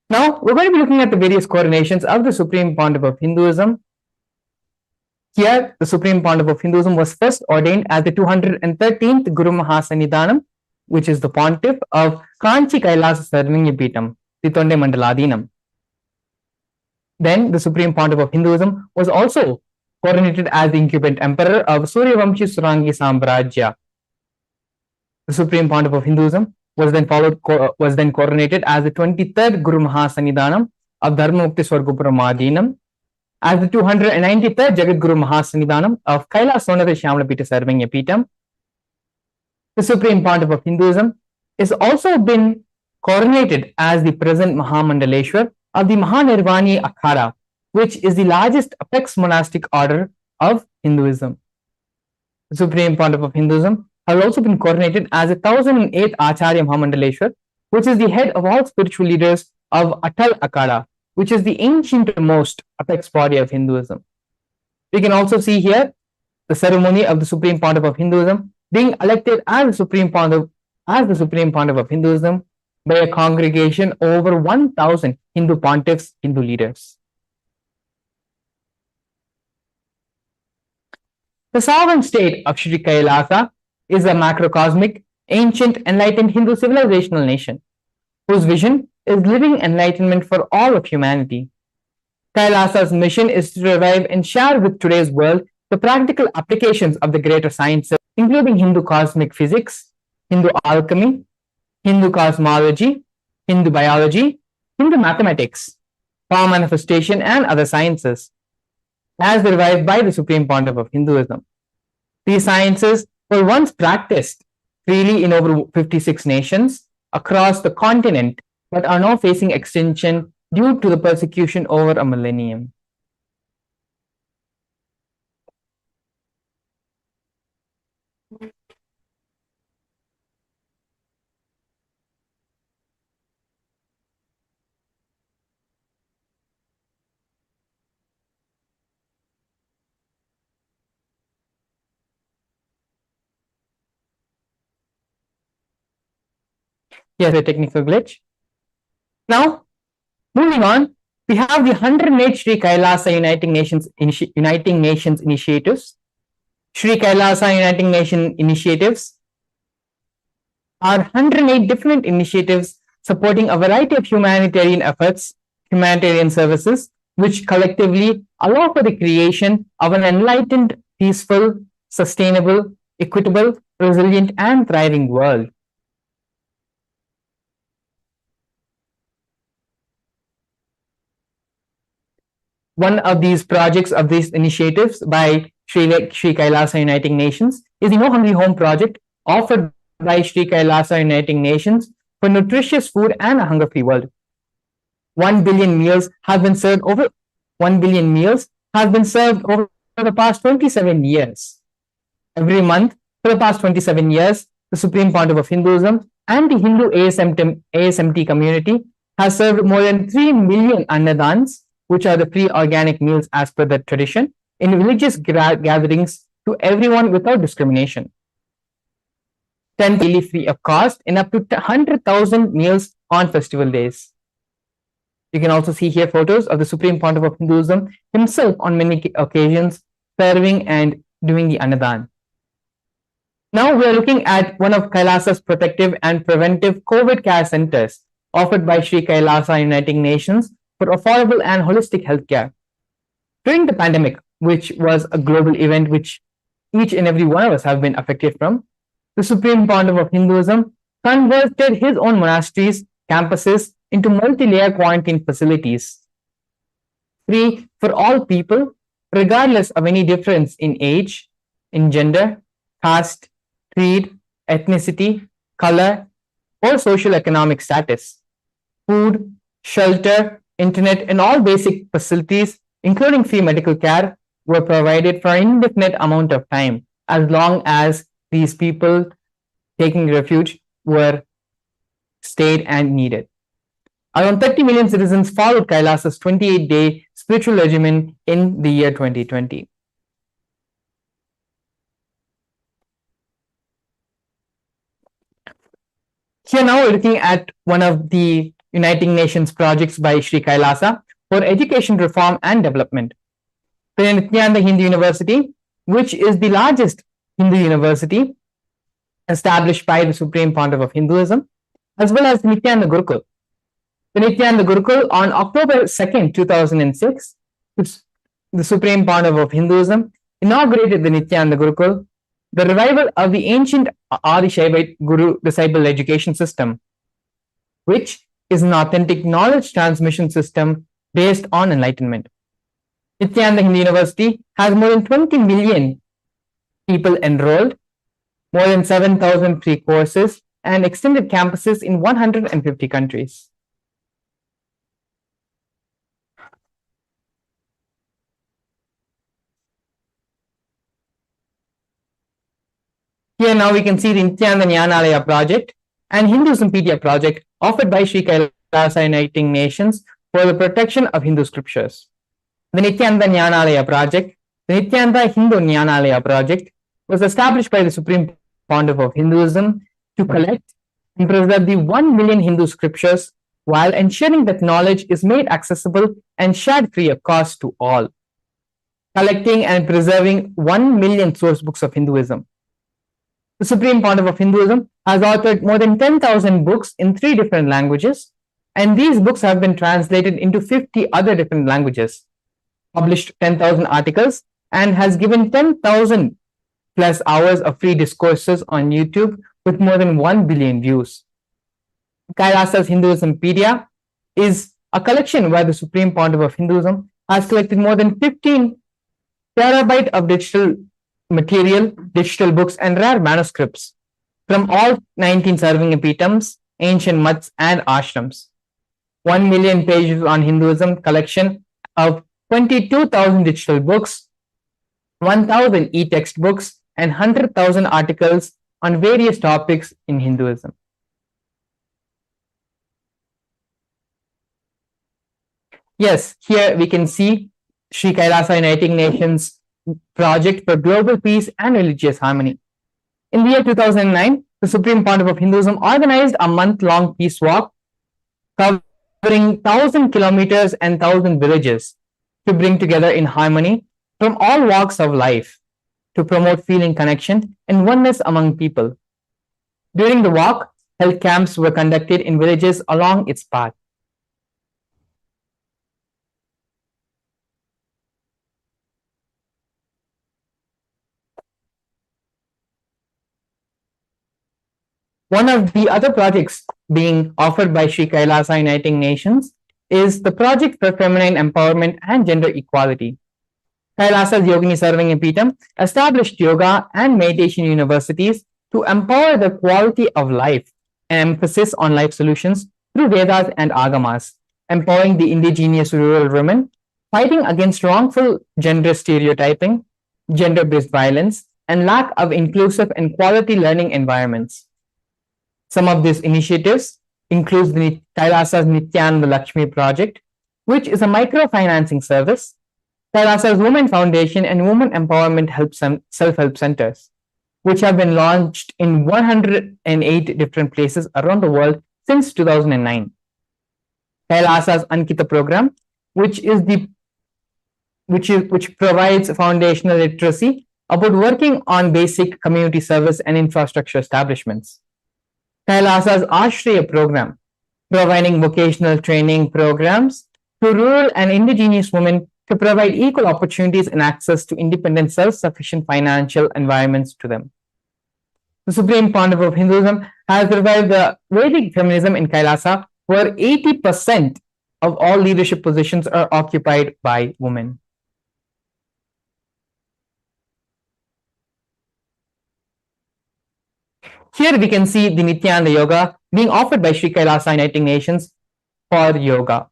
Now, we're going to be looking at the various coronations of the Supreme Pontiff of Hinduism. Here, the Supreme Pontiff of Hinduism was first ordained as the 213th Guru Mahasannidhanam, which is the Pontiff of Kanchi Kailasa Sarvingyapitam, Titonde Mandaladinam. Then, the Supreme Pontiff of Hinduism was also coronated as the incumbent emperor of Suryavamshi Surangi Sambrajya. The Supreme Pontiff of Hinduism was then coronated as the 23rd Guru Mahasannidhanam of Dharmamukti Swargopuramadinam, as the 293rd Jagat Guru Mahasannidhanam of Kailasonatha Shyamalapita Sarvingyapitam. The Supreme Pontiff of Hinduism is also been coronated as the present Mahamandaleshwar of the Mahanirvani Akhada, which is the largest apex monastic order of Hinduism. The Supreme Pontiff of Hinduism has also been coronated as the 1008th Acharya Mahamandaleshwar, which is the head of all spiritual leaders of Atal Akhada, which is the ancient-most apex body of Hinduism. We can also see here the ceremony of the Supreme Pontiff of Hinduism being elected as the Supreme Pontiff of Hinduism by a congregation over 1,000 Hindu pontiffs, Hindu leaders. The sovereign state of Sri Kailasa is a macrocosmic, ancient, enlightened Hindu civilizational nation, whose vision is living enlightenment for all of humanity. Kailasa's mission is to revive and share with today's world the practical applications of the greater sciences, including Hindu cosmic physics, Hindu alchemy, Hindu cosmology, Hindu biology, Hindu mathematics, power manifestation, and other sciences, as revived by the Supreme Pontiff of Hinduism. These sciences were once practiced freely in over 56 nations across the continent, but are now facing extinction due to the persecution over a millennium. Yes, a technical glitch. Now, moving on, we have the 108 Sri Kailasa Uniting Nations initiatives. Sri Kailasa Uniting Nation initiatives are 108 different initiatives supporting a variety of humanitarian efforts, humanitarian services, which collectively allow for the creation of an enlightened, peaceful, sustainable, equitable, resilient, and thriving world. One of these projects of these initiatives by Sri Kailasa Uniting Nations is the No Hungry Home project offered by Sri Kailasa Uniting Nations for nutritious food and a hunger-free world. 1 billion meals have been served over the past 27 years. Every month for the past 27 years, the Supreme Pontiff of Hinduism and the Hindu ASMT community has served more than 3 million annadans, which are the free organic meals as per the tradition, in religious gatherings to everyone without discrimination. 10 daily free of cost in up to 100,000 meals on festival days. You can also see here photos of the Supreme Pontiff of Hinduism himself on many occasions serving and doing the annadan. Now we are looking at one of Kailasa's protective and preventive COVID care centers offered by Sri Kailasa Uniting Nations for affordable and holistic healthcare. During the pandemic, which was a global event which each and every one of us have been affected from, the Supreme Pontiff of Hinduism converted his own monasteries, campuses into multi-layer quarantine facilities, free for all people, regardless of any difference in age, in gender, caste, creed, ethnicity, color, or social economic status. Food, shelter, internet, and all basic facilities, including free medical care, were provided for an indefinite amount of time, as long as these people taking refuge were stayed and needed. Around 30 million citizens followed Kailasa's 28-day spiritual regimen in the year 2020. Here now we're looking at one of the Uniting Nations projects by Sri Kailasa for education reform and development. The Nithyananda Hindu University, which is the largest Hindu university established by the Supreme Pontiff of Hinduism, as well as the Nithyananda Gurukul. The Nithyananda Gurukul on October 2nd, 2006, the Supreme Pontiff of Hinduism inaugurated the Nithyananda Gurukul, the revival of the ancient Adi Shaivite Guru disciple education system, which is an authentic knowledge transmission system based on enlightenment. Nithyananda Hindu University has more than 20 million people enrolled, more than 7,000 free courses, and extended campuses in 150 countries. Here now we can see the Nithyananda Jnanalaya project and Hinduismpedia project offered by Sri Kailasa Uniting Nations for the protection of Hindu scriptures. The Nithyananda Jnanalaya project, the Nithyananda Hindu Jnanalaya project, was established by the Supreme Pontiff of Hinduism to collect and preserve the 1 million Hindu scriptures while ensuring that knowledge is made accessible and shared free of cost to all. Collecting and preserving 1 million source books of Hinduism. The Supreme Pontiff of Hinduism has authored more than 10,000 books in 3 different languages, and these books have been translated into 50 other different languages, published 10,000 articles, and has given 10,000 plus hours of free discourses on YouTube with more than 1 billion views. Kailasa's Hinduismpedia is a collection where the Supreme Pontiff of Hinduism has collected more than 15 terabyte of digital material, digital books, and rare manuscripts from all 19 Sarvingapitams, ancient mutts, and ashrams. 1 million pages on Hinduism collection of 22,000 digital books, 1,000 e-text books, and 100,000 articles on various topics in Hinduism. Yes, here we can see Sri Kailasa Uniting Nations project for global peace and religious harmony. In the year 2009, the Supreme Pontiff of Hinduism organized a month-long peace walk covering 1,000 kilometers and 1,000 villages to bring together in harmony from all walks of life to promote feeling connection and oneness among people. During the walk, health camps were conducted in villages along its path. One of the other projects being offered by Sri Kailasa Uniting Nations is the Project for Feminine Empowerment and Gender Equality. Kailasa's Yogini Sarvangapeetham established yoga and meditation universities to empower the quality of life and emphasis on life solutions through Vedas and Agamas, empowering the indigenous rural women, fighting against wrongful gender stereotyping, gender-based violence, and lack of inclusive and quality learning environments. Some of these initiatives include the Kailasa's Nithyananda Lakshmi project, which is a microfinancing service, Kailasa's Women Foundation and Women Empowerment Self-Help Centers, which have been launched in 108 different places around the world since 2009. Kailasa's Ankita program, which provides foundational literacy about working on basic community service and infrastructure establishments. Kailasa's Ashriya program, providing vocational training programs to rural and indigenous women to provide equal opportunities and access to independent, self-sufficient financial environments to them. The Supreme Pontiff of Hinduism has revived the Vedic feminism in Kailasa, where 80% of all leadership positions are occupied by women. Here we can see the Nithyananda Yoga being offered by Sri Kailasa Uniting Nations for yoga.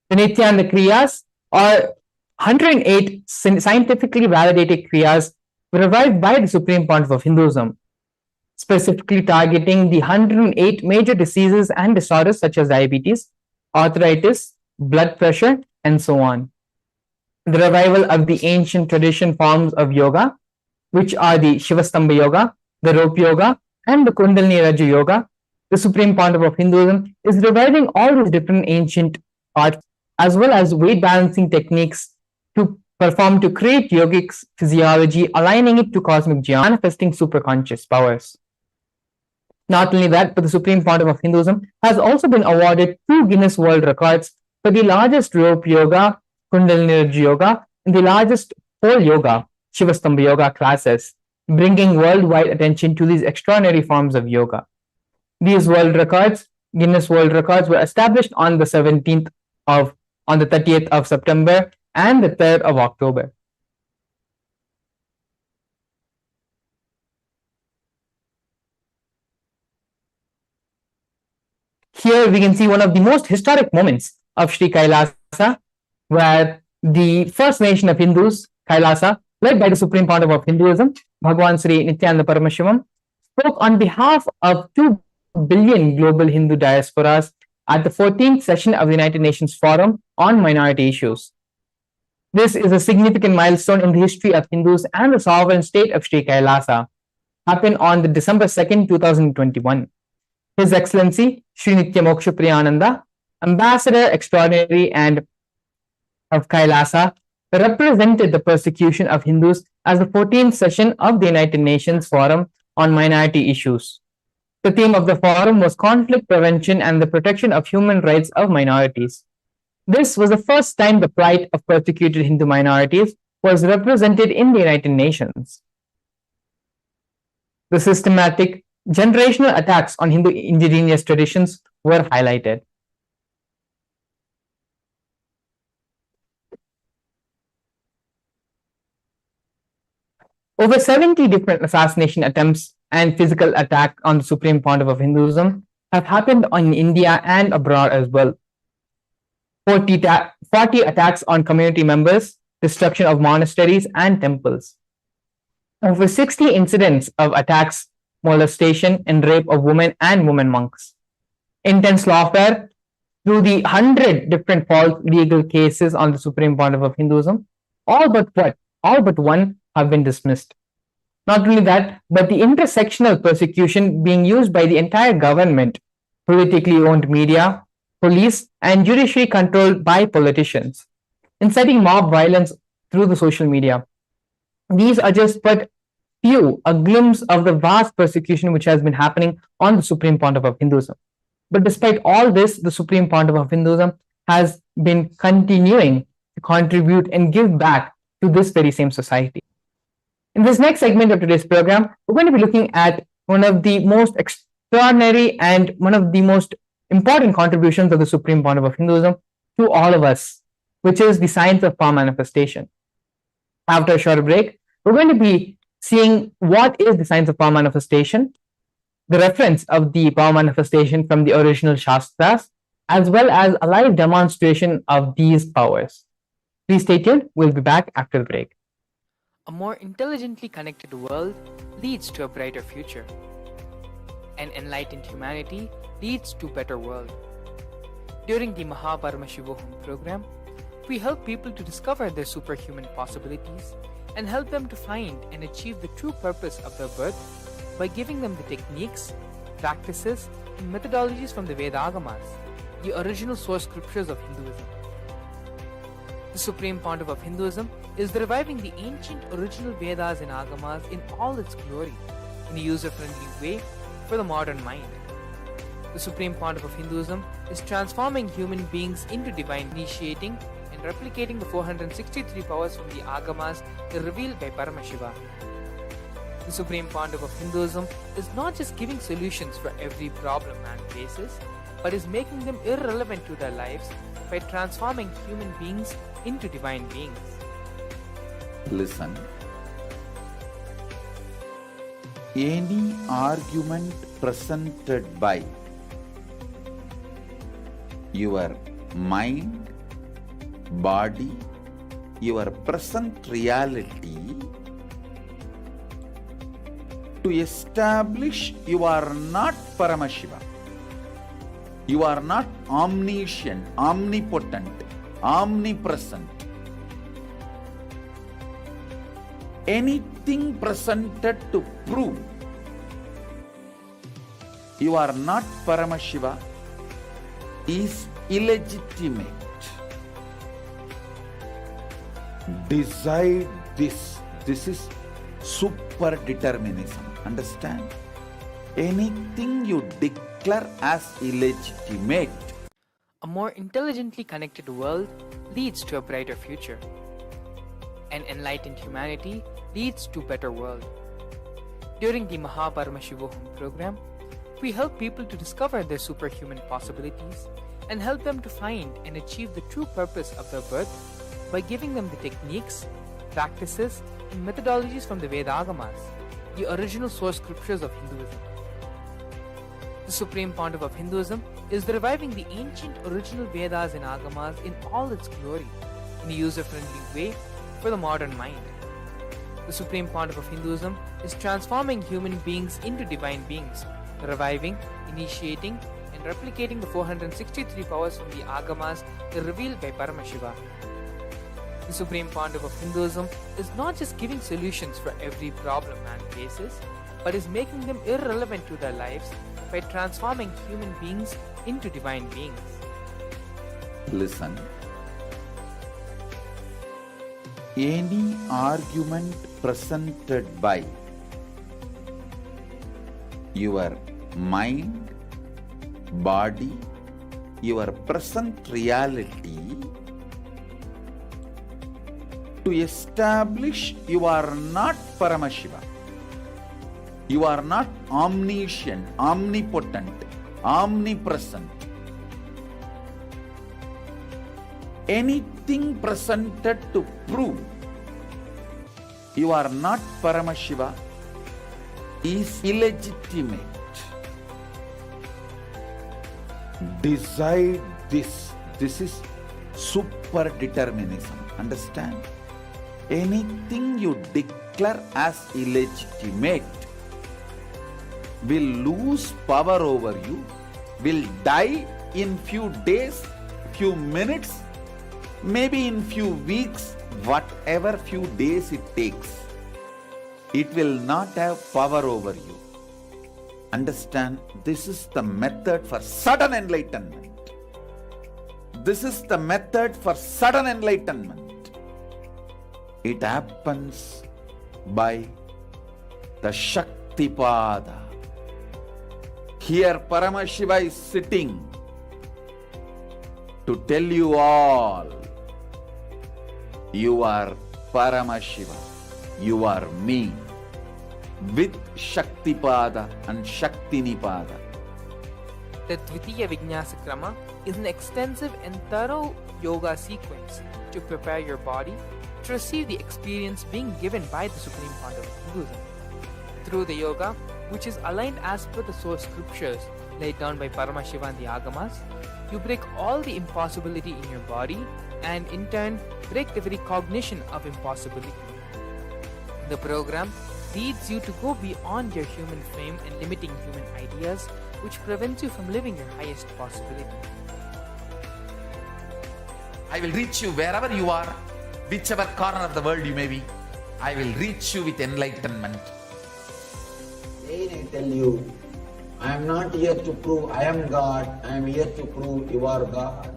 The Nithyananda Kriyas are 108 scientifically validated Kriyas revived by the Supreme Pontiff of Hinduism, specifically targeting the 108 major diseases and disorders such as diabetes, arthritis, blood pressure, and so on. The revival of the ancient tradition forms of yoga, which are the Shivastamba Yoga, the Rope Yoga, and the Kundalini Raju Yoga, The Supreme Pontiff of Hinduism is reviving all these different ancient arts as well as weight balancing techniques to perform to create yogic physiology, aligning it to cosmic geometry, manifesting superconscious powers. Not only that, but the Supreme Pontiff of Hinduism has also been awarded 2 Guinness World Records for the largest rope yoga, Kundalini yoga, and the largest pole yoga, Shivastambha yoga classes, bringing worldwide attention to these extraordinary forms of yoga. These world records, Guinness World Records, were established on the 30th of September and the 3rd of October. Here we can see one of the most historic moments of Sri Kailasa, where the first nation of Hindus, Kailasa, led by the Supreme Pontiff of Hinduism, Bhagwan Sri Nithyananda Paramashivam, spoke on behalf of 2 billion global Hindu diasporas at the 14th session of the United Nations Forum on Minority Issues. This is a significant milestone in the history of Hindus and the sovereign state of Sri Kailasa, happened on the December 2nd, 2021. His Excellency Sri Nitya Moksha Priyananda, Ambassador Extraordinary and of Kailasa, represented the persecution of Hindus as the 14th session of the United Nations Forum on Minority Issues. The theme of the forum was conflict prevention and the protection of human rights of minorities. This was the first time the plight of persecuted Hindu minorities was represented in the United Nations. The systematic generational attacks on Hindu indigenous traditions were highlighted. Over 70 different assassination attempts and physical attack on the Supreme Pontiff of Hinduism have happened in India and abroad as well. 40 attacks on community members, destruction of monasteries and temples. Over 60 incidents of attacks, molestation and rape of women and women monks. Intense lawfare through the 100 different false legal cases on the Supreme Pontiff of Hinduism, all but one have been dismissed. Not only that, but the intersectional persecution being used by the entire government, politically owned media, police, and judiciary controlled by politicians, inciting mob violence through the social media. These are just but a glimpse of the vast persecution which has been happening on the Supreme Pontiff of Hinduism. But despite all this, the Supreme Pontiff of Hinduism has been continuing to contribute and give back to this very same society. In this next segment of today's program, we're going to be looking at one of the most extraordinary and one of the most important contributions of the Supreme Pontiff of Hinduism to all of us, which is the science of power manifestation. After a short break, we're going to be seeing what is the science of power manifestation, the reference of the power manifestation from the original Shastras, as well as a live demonstration of these powers. Please stay tuned. We'll be back after the break. A more intelligently connected world leads to a brighter future. An enlightened humanity leads to a better world. During the Paramashivam program, we help people to discover their superhuman possibilities and help them to find and achieve the true purpose of their birth by giving them the techniques, practices, and methodologies from the Vedagamas, the original source scriptures of Hinduism. The Supreme Pontiff of Hinduism is reviving the ancient original Vedas and Agamas in all its glory, in a user-friendly way for the modern mind. The Supreme Pontiff of Hinduism is transforming human beings into divine, initiating and replicating the 463 powers from the Agamas revealed by Paramashivam. The Supreme Pontiff of Hinduism is not just giving solutions for every problem man faces, but is making them irrelevant to their lives by transforming human beings into divine beings. Listen. Any argument presented by your mind, body, your present reality to establish you are not Paramashiva. You are not omniscient, omnipotent, omnipresent. Anything presented to prove you are not Paramashiva is illegitimate. Decide this. This is super determinism. Understand? Anything you declare as illegitimate. A more intelligently connected world leads to a brighter future. An enlightened humanity leads to a better world. During the Paramashivam program, we help people to discover their superhuman possibilities and help them to find and achieve the true purpose of their birth by giving them the techniques, practices, and methodologies from the Vedagamas, the original source scriptures of Hinduism. The Supreme Pontiff of Hinduism is reviving the ancient original Vedas and Agamas in all its glory, in a user-friendly way for the modern mind. The Supreme Pontiff of Hinduism is transforming human beings into divine beings, reviving, initiating, and replicating the 463 powers from the Agamas revealed by Paramashivam. The Supreme Pontiff of Hinduism is not just giving solutions for every problem man faces, but is making them irrelevant to their lives by transforming human beings into divine beings. Listen. Any argument presented by your mind, body, your present reality to establish you are not Paramashiva. You are not omniscient, omnipotent, omnipresent. Anything presented to prove you are not Paramashiva is illegitimate. Decide this. This is super determinism. Understand? Anything you declare as illegitimate will lose power over you, will die in few days, few minutes, maybe in few weeks, whatever few days it takes. It will not have power over you. Understand, this is the method for sudden enlightenment. This is the method for sudden enlightenment. It happens by the Shaktipada. Here Paramashiva is sitting to tell you all, you are Paramashiva, you are me, with Shaktipada and Shaktinipada. The Dvitiya Vijnasa Krama is an extensive and thorough yoga sequence to prepare your body to receive the experience being given by the Supreme Pontiff of Hinduism. Through the yoga, which is aligned as per the source scriptures laid down by Paramashivam and the Agamas, you break all the impossibility in your body and in turn break the very cognition of impossibility. The program leads you to go beyond your human frame and limiting human ideas, which prevents you from living your highest possibility. I will reach you wherever you are, whichever corner of the world you may be. I will reach you with enlightenment. Again I tell you, I am not here to prove I am God, I am here to prove you are God.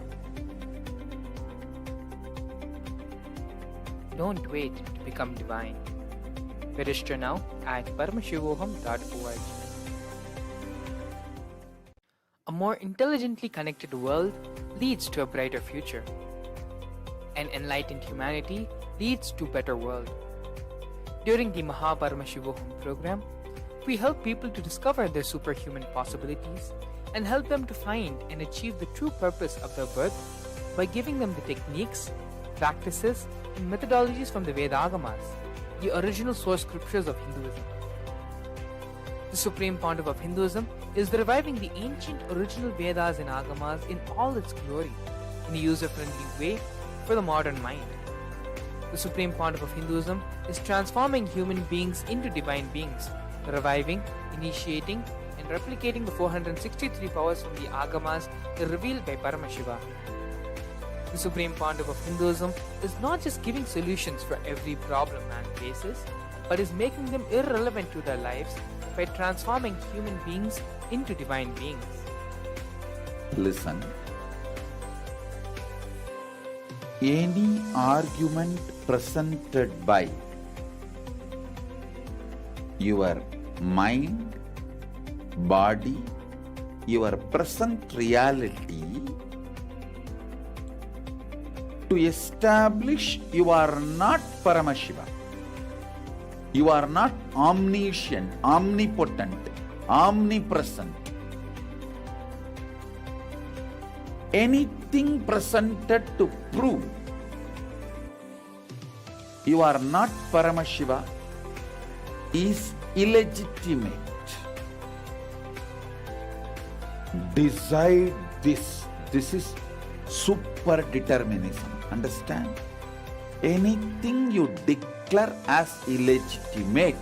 Don't wait to become divine. Register now at paramashivoham.org. A more intelligently connected world leads to a brighter future. An enlightened humanity leads to a better world. During the Paramashivam program, we help people to discover their superhuman possibilities and help them to find and achieve the true purpose of their birth by giving them the techniques, practices, and methodologies from the Vedagamas, the original source scriptures of Hinduism. The Supreme Pontiff of Hinduism is reviving the ancient original Vedas and Agamas in all its glory, in a user-friendly way for the modern mind. The Supreme Pontiff of Hinduism is transforming human beings into divine beings, reviving, initiating, and replicating the 463 powers from the Agamas revealed by Paramashivam. The Supreme Pontiff of Hinduism is not just giving solutions for every problem man faces, but is making them irrelevant to their lives by transforming human beings into divine beings. Listen. Any argument presented by your mind, body, your present reality to establish you are not Paramashiva, you are not omniscient, omnipotent, omnipresent. Anything presented to prove you are not Paramashiva is illegitimate. Decide this. This is super determinism. Understand? Anything you declare as illegitimate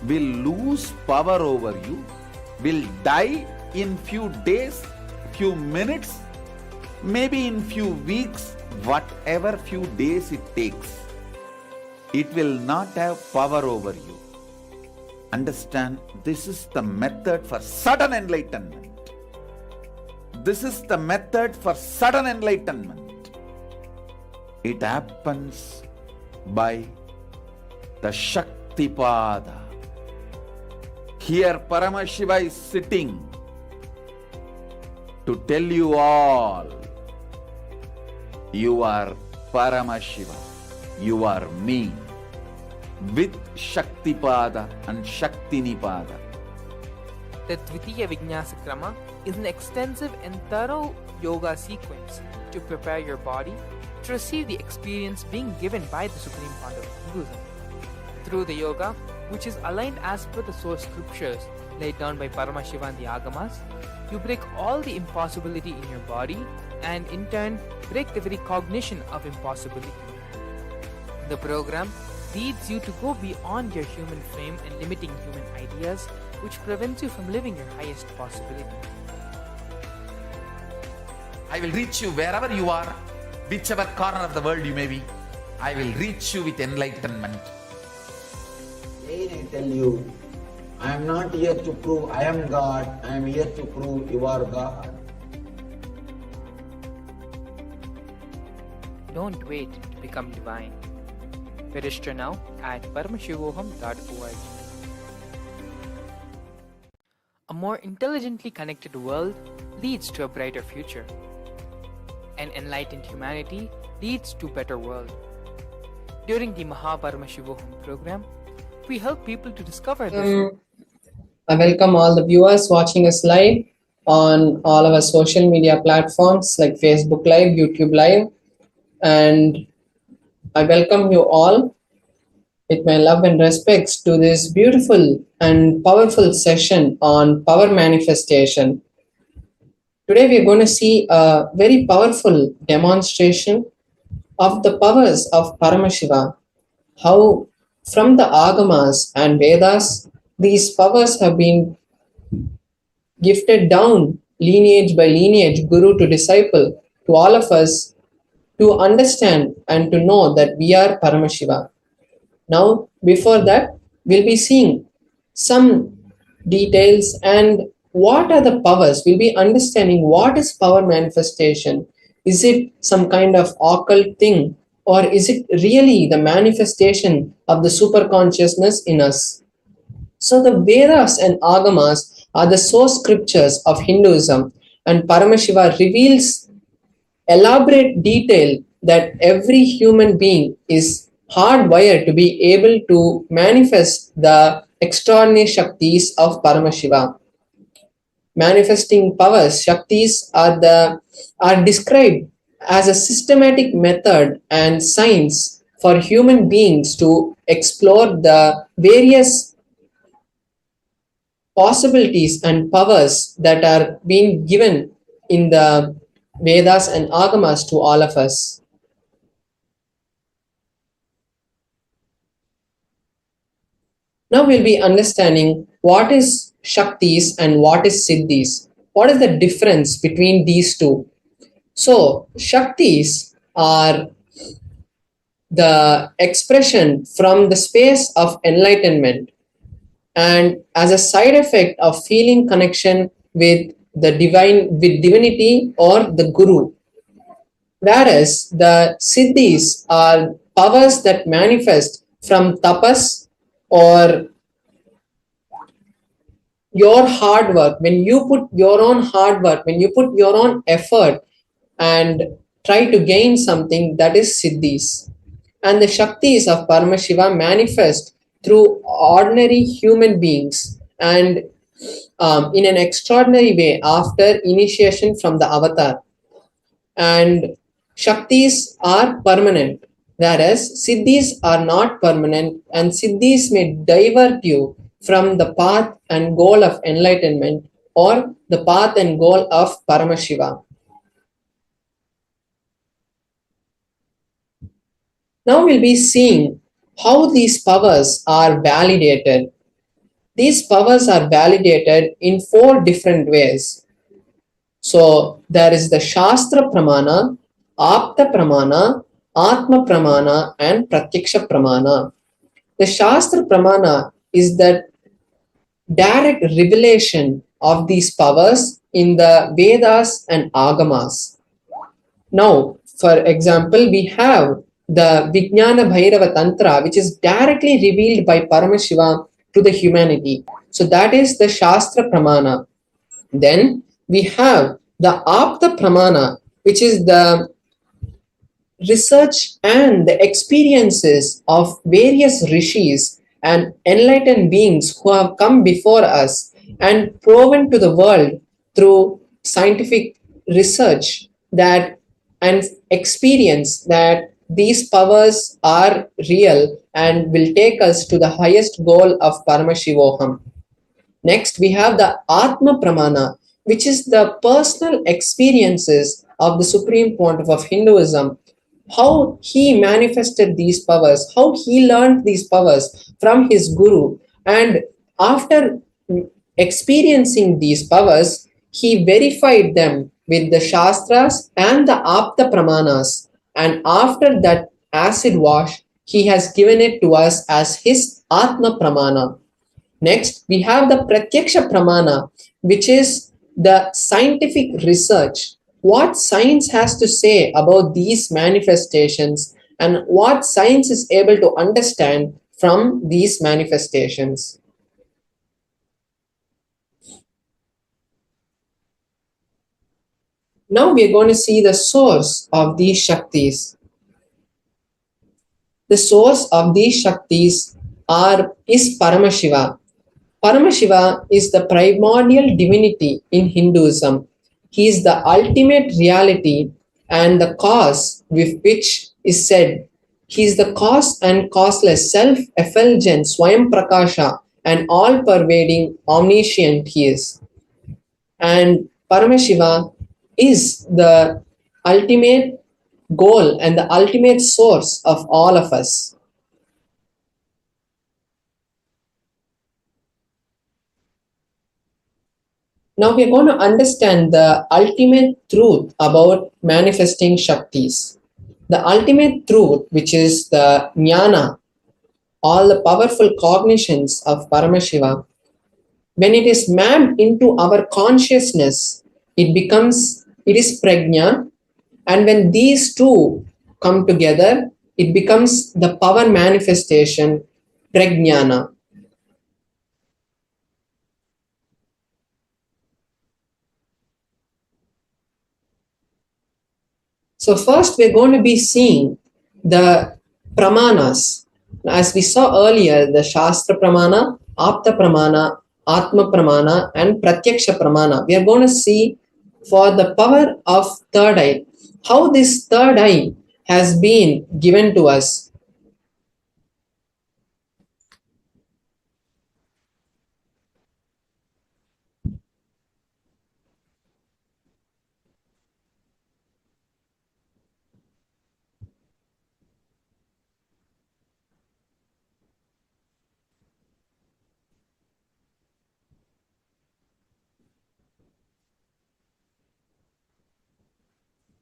will lose power over you, will die in few days, few minutes, maybe in few weeks, whatever few days it takes. It will not have power over you. Understand, this is the method for sudden enlightenment. This is the method for sudden enlightenment. It happens by the Shaktipada. Here Paramashiva is sitting to tell you all, you are Paramashiva, you are me, with Shaktipada and Shaktinipada. The Dvitiya Vijnasa Krama is an extensive and thorough yoga sequence to prepare your body to receive the experience being given by the Supreme Founder of Hinduism. Through the yoga, which is aligned as per the source scriptures laid down by Paramashiva and the Agamas, you break all the impossibility in your body and in turn break the very cognition of impossibility. The program leads you to go beyond your human frame and limiting human ideas, which prevents you from living your highest possibility. I will reach you wherever you are, whichever corner of the world you may be. I will reach you with enlightenment. Again I tell you, I am not here to prove I am God, I am here to prove you are God. Don't wait to become divine. Register now at paramashivoham.org. A more intelligently connected world leads to a brighter future. An enlightened humanity leads to a better world. During the Paramashivam program, we help people to discover this. I welcome all the viewers watching us live on all our social media platforms like Facebook Live, YouTube Live, and I welcome you all with my love and respects to this beautiful and powerful session on power manifestation. Today we are going to see a very powerful demonstration of the powers of Paramashiva, how from the Agamas and Vedas these powers have been gifted down lineage by lineage, guru to disciple, to all of us to understand and to know that we are Paramashiva. Now, before that, we'll be seeing some details and what are the powers. We'll be understanding what is power manifestation. Is it some kind of occult thing, or is it really the manifestation of the super consciousness in us? So the Vedas and Agamas are the source scriptures of Hinduism, and Paramashiva reveals elaborate detail that every human being is hardwired to be able to manifest the extraordinary Shaktis of Paramashiva. Manifesting powers, Shaktis, are described as a systematic method and science for human beings to explore the various possibilities and powers that are being given in the Vedas and Agamas to all of us. Now we'll be understanding what is Shaktis and what is Siddhis. What is the difference between these two? So, Shaktis are the expression from the space of enlightenment, and as a side effect of feeling connection with the divine, with divinity or the guru. Whereas the siddhis are powers that manifest from tapas or your hard work. When you put your own hard work, when you put your own effort and try to gain something, that is siddhis. And the shaktis of Paramashiva manifest through ordinary human beings and in an extraordinary way after initiation from the avatar. And shaktis are permanent, whereas siddhis are not permanent, and siddhis may divert you from the path and goal of enlightenment or the path and goal of Paramashiva. Now we'll be seeing how these powers are validated. These powers are validated in 4 different ways. So there is the Shastra Pramana, Apta Pramana, Atma Pramana, and Pratyaksha Pramana. The Shastra Pramana is the direct revelation of these powers in the Vedas and Agamas. Now, for example, we have the Kalabhairava Tantra, which is directly revealed by Paramashiva to the humanity. So that is the Shastra Pramana. Then we have the Apta Pramana, which is the research and the experiences of various rishis and enlightened beings who have come before us and proven to the world through scientific research that and experience that these powers are real and will take us to the highest goal of Paramashivoham. Next, we have the Atma Pramana, which is the personal experiences of the Supreme Pontiff of Hinduism, how he manifested these powers, how he learned these powers from his guru, and after experiencing these powers, he verified them with the Shastras and the Apta Pramanas, and after that acid wash, he has given it to us as his Atma Pramana. Next, we have the Pratyaksha Pramana, which is the scientific research. What science has to say about these manifestations and what science is able to understand from these manifestations. Now we are going to see the source of these Shaktis. The source of these Shaktis is Paramashiva. Paramashiva is the primordial divinity in Hinduism. He is the ultimate reality and the cause with which is said. He is the cause and causeless, self-effulgent, Swayam Prakasha, and all-pervading, omniscient he is. And Paramashiva is the ultimate goal and the ultimate source of all of us. Now we are going to understand the ultimate truth about manifesting Shaktis. The ultimate truth, which is the Jnana, all the powerful cognitions of Paramashiva, when it is mapped into our consciousness, it is Prajna, and when these two come together, it becomes the power manifestation, Prajnana. So first we're going to be seeing the Pramanas. As we saw earlier, the Shastra Pramana, Apta Pramana, Atma Pramana, and Pratyaksha Pramana. We are going to see for the power of third eye, how this third eye has been given to us.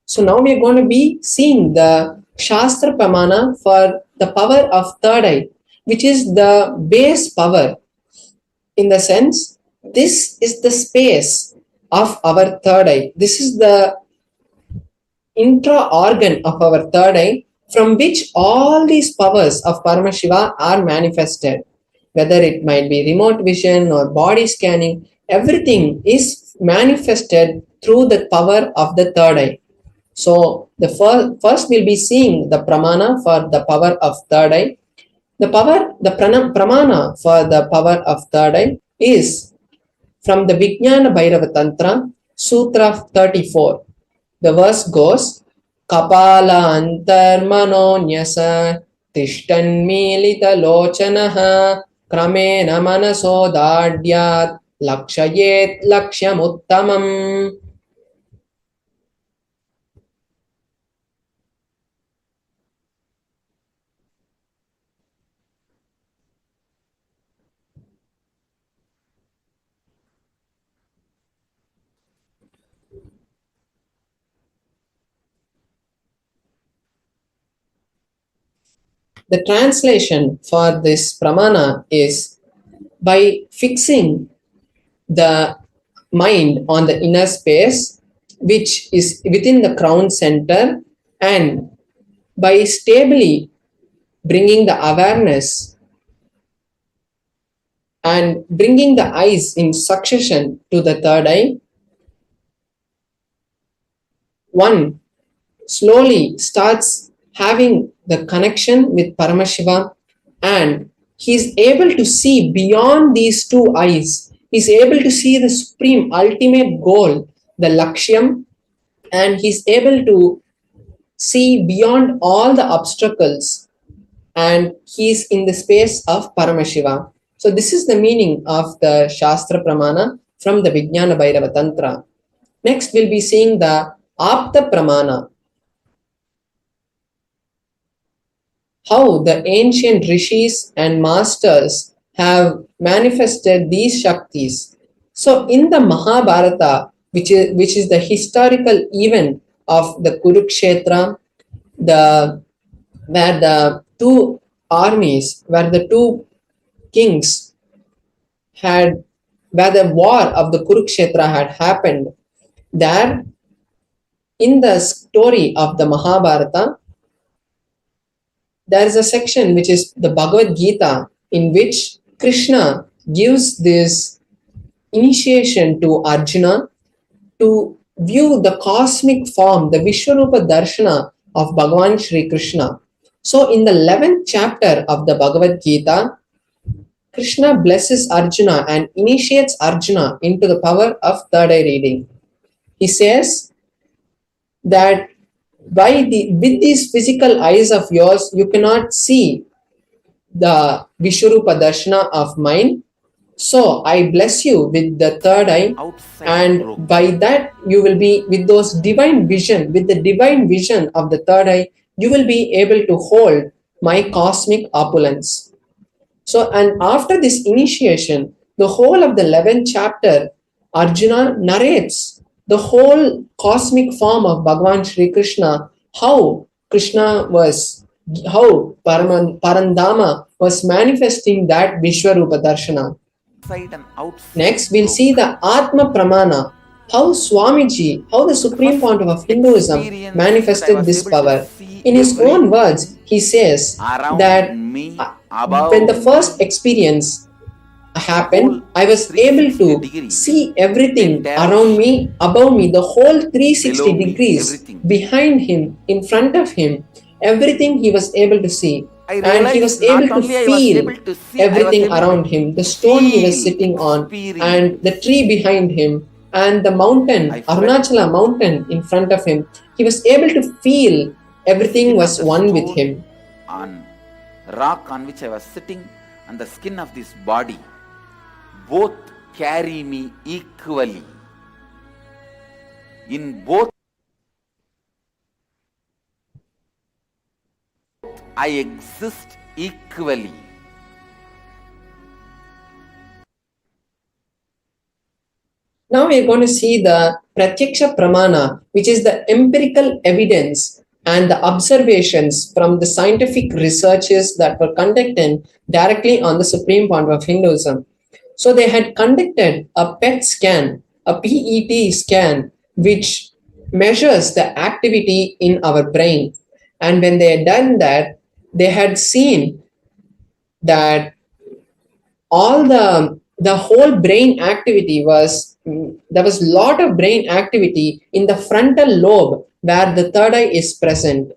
So now we are going to be seeing the Shastra Pramana for the power of third eye, which is the base power. in the sense, this is the space of our third eye. This is the intra-organ of our third eye from which all these powers of Paramashiva are manifested. Whether it might be remote vision or body scanning, everything is manifested through the power of the third eye. So the first we'll be seeing the pramana for the power of third eye. Pramana for the power of third eye is from the Vijnana Bhairava Tantra, Sutra 34. The verse goes, Kapala antarmano nyasa tishtanmilita lochanaha kramena manaso dadyat lakshayet lakshyamuttamam. The translation for this pramana is by fixing the mind on the inner space, which is within the crown center, and by stably bringing the awareness and bringing the eyes in succession to the third eye, one slowly starts having the connection with Paramashiva, and he is able to see beyond these two eyes. He is able to see the supreme ultimate goal, the Lakshyam, and he is able to see beyond all the obstacles, and he is in the space of Paramashiva. So this is the meaning of the Shastra Pramana from the Vijnana Bhairava Tantra. Next we'll be seeing the Apta Pramana. How the ancient rishis and masters have manifested these Shaktis. So in the Mahabharata, which is the historical event of the Kurukshetra, where the two armies, where the two kings had, where the war of the Kurukshetra had happened, there in the story of the Mahabharata, there is a section which is the Bhagavad Gita, in which Krishna gives this initiation to Arjuna to view the cosmic form, the Vishwarupa Darshana of Bhagavan Shri Krishna. So in the 11th chapter of the Bhagavad Gita, Krishna blesses Arjuna and initiates Arjuna into the power of third eye reading. He says that with these physical eyes of yours, you cannot see the Vishwarupa Darshana of mine. So I bless you with the third eye, and by that you will be with those divine vision, with the divine vision of the third eye, you will be able to hold my cosmic opulence. So, and after this initiation, the whole of the 11th chapter, Arjuna narrates the whole cosmic form of Bhagavan Shri Krishna, how Parandama was manifesting that Vishwarupa Darshana. Next, we'll see the Atma Pramana, how Swamiji, how the Supreme Pontiff of Hinduism manifested this power. In his own words, he says that when the first experience happened, I was able to see everything around me, above me, the whole 360 degrees, behind him, in front of him, everything he was able to see. And he was able to feel everything around him, the stone he was sitting on, and the tree behind him, and the mountain, Arunachala mountain in front of him. He was able to feel everything was one with him. On rock on which I was sitting, and the skin of this body, both carry me equally. In both, I exist equally. Now we are going to see the Pratyaksha Pramana, which is the empirical evidence and the observations from the scientific researches that were conducted directly on the Supreme Pontiff of Hinduism. So they had conducted a PET scan, a PET scan, which measures the activity in our brain. And when they had done that, they had seen that all the whole brain activity was, there was a lot of brain activity in the frontal lobe where the third eye is present.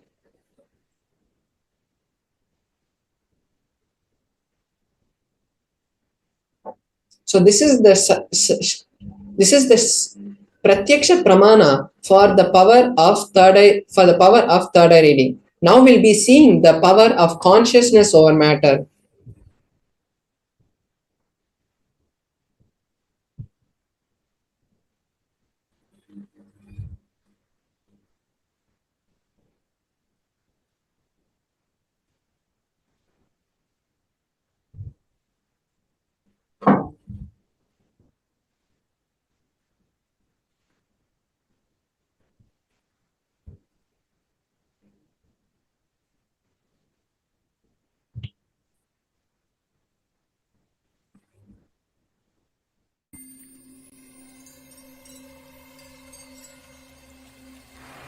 So this is the pratyaksha pramana for the power of third eye, for the power of third eye reading. Now we'll be seeing the power of consciousness over matter.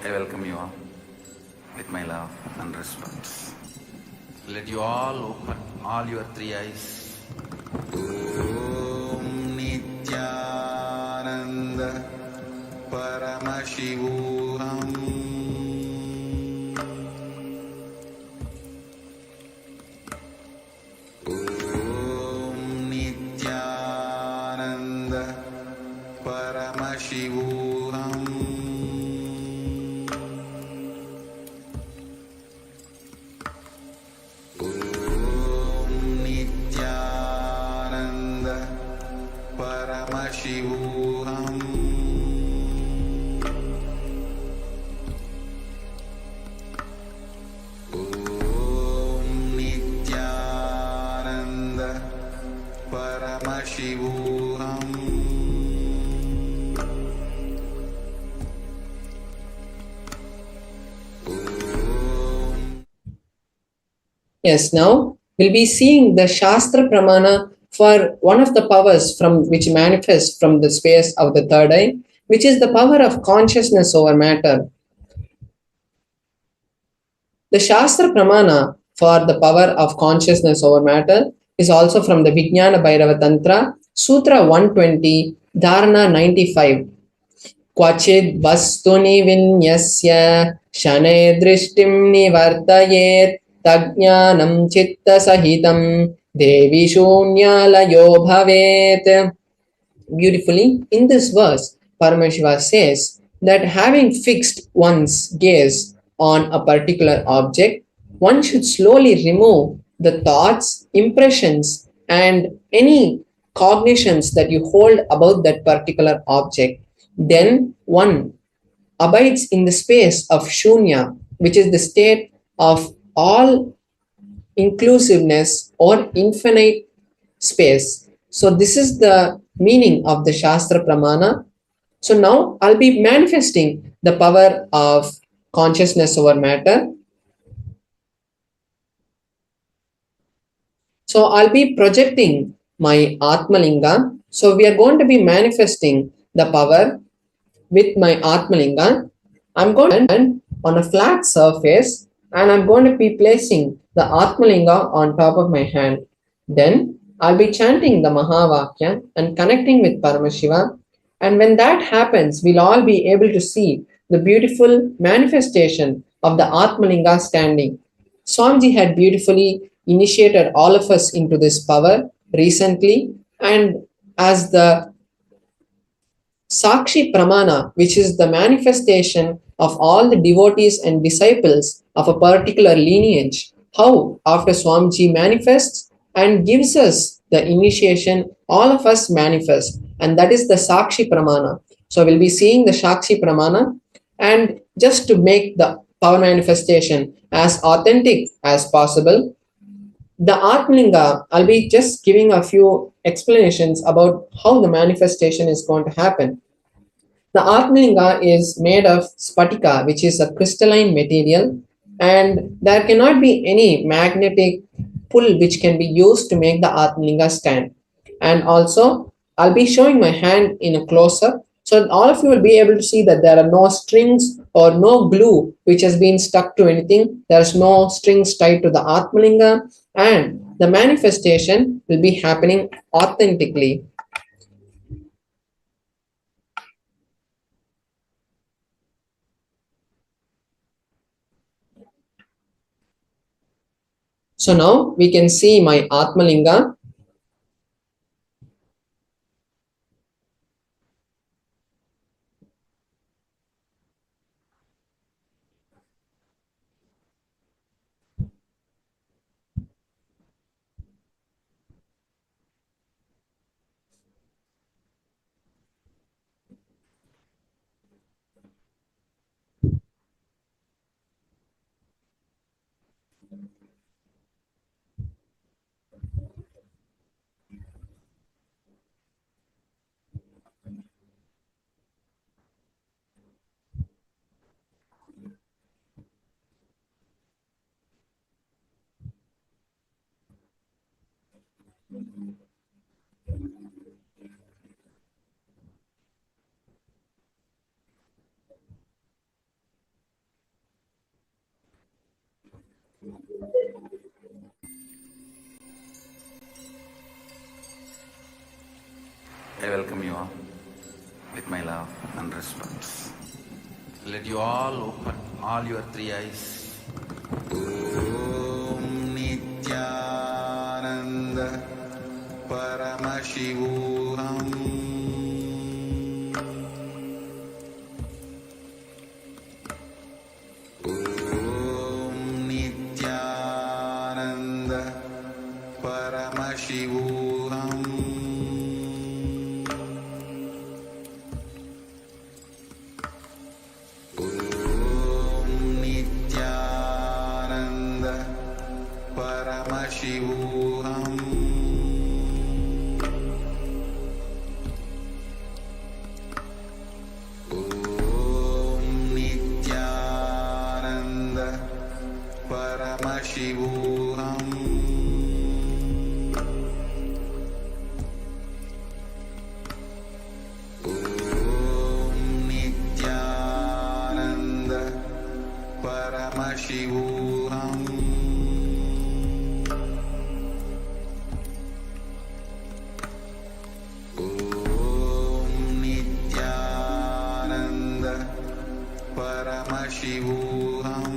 I welcome you all with my love and respect. Let you all open all your three eyes. Om Nithyananda Paramashivam. Om Nithyananda Paramashivam. Yes, now we'll be seeing the Shastra Pramana for one of the powers from which manifests from the space of the third eye, which is the power of consciousness over matter. The Shastra Pramana for the power of consciousness over matter is also from the Vijnana Bhairava Tantra, Sutra 120, Dharana 95. Kvachid vastuni vinyasya shane drishtim nivartayet tajnanam chitta sahitam devi shunyalayo bhavet. Beautifully, in this verse, Paramashiva says that having fixed one's gaze on a particular object, one should slowly remove the thoughts, impressions, and any cognitions that you hold about that particular object. Then one abides in the space of shunya, which is the state of all inclusiveness or infinite space. So this is the meaning of the Shastra Pramana. So now I'll be manifesting the power of consciousness over matter. So I'll be projecting my Atmalinga. So we are going to be manifesting the power with my Atmalinga. I'm going to stand on a flat surface and I'm going to be placing the Atmalinga on top of my hand. Then I'll be chanting the Mahavakya and connecting with Paramashiva. And when that happens, we'll all be able to see the beautiful manifestation of the Atmalinga standing. Swamiji had beautifully initiated all of us into this power recently, and as the Sakshi Pramana, which is the manifestation of all the devotees and disciples of a particular lineage, how after Swamiji manifests and gives us the initiation, all of us manifest, and that is the Sakshi Pramana. So we'll be seeing the Sakshi Pramana, and just to make the power manifestation as authentic as possible, the Atmalinga, I'll be just giving a few explanations about how the manifestation is going to happen. The Atmalinga is made of spatika, which is a crystalline material, and there cannot be any magnetic pull which can be used to make the Atmalinga stand. and also I'll be showing my hand in a close-up, so all of you will be able to see that there are no strings or no glue which has been stuck to anything. There's no strings tied to the Atmalinga, and the manifestation will be happening authentically. So now we can see my Atmalinga. I welcome you all with my love and respect. Let you all open all your three eyes. Om Nithyananda Paramashivam. Om Nithyananda Paramashivam. Paramashivam. Om Nithyananda Paramashivam. Om Nithyananda Paramashivam. Paramashivam. Om Nithyananda Paramashivam.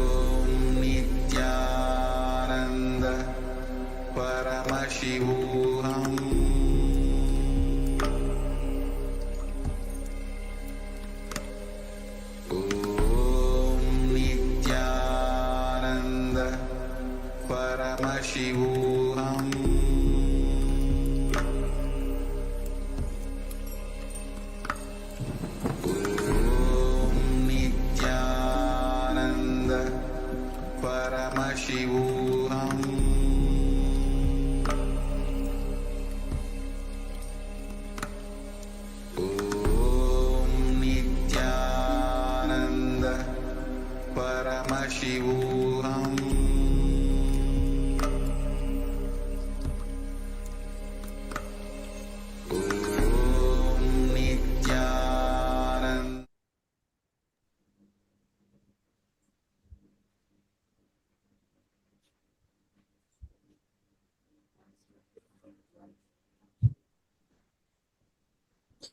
Om Nithyananda Paramashivam. Paramashivam. Om Nithyananda Paramashivam. Om Nithyananda.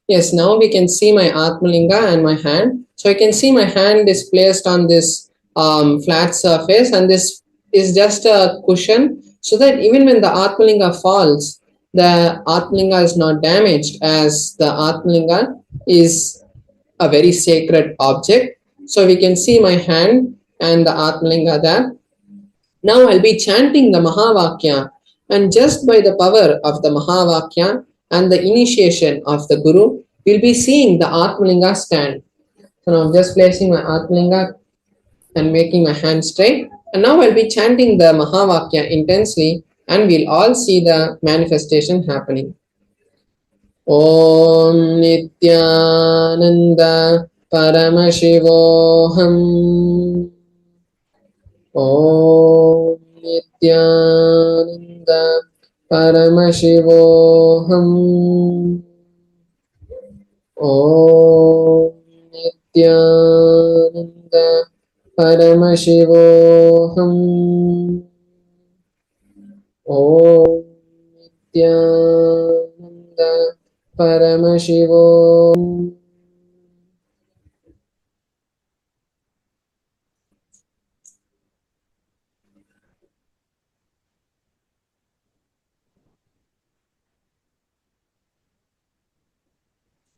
Yes, now we can see my Atmalinga and my hand. So I can see my hand is placed on this flat surface, and this is just a cushion, so that even when the Atmalinga falls, the Atmalinga is not damaged, as the Atmalinga is a very sacred object. So we can see my hand and the Atmalinga there. Now I'll be chanting the Mahavakya, and just by the power of the Mahavakya and the initiation of the Guru, we'll be seeing the Atmalinga stand. So now I'm just placing my Atmalinga and making my hand straight. And now I'll be chanting the Mahavakya intensely, and we'll all see the manifestation happening. Om Nithyananda Paramashivoham. Om Nithyananda Paramashivoham. Om Nithyananda Paramashivoham. Om Nithyananda Paramashivoham.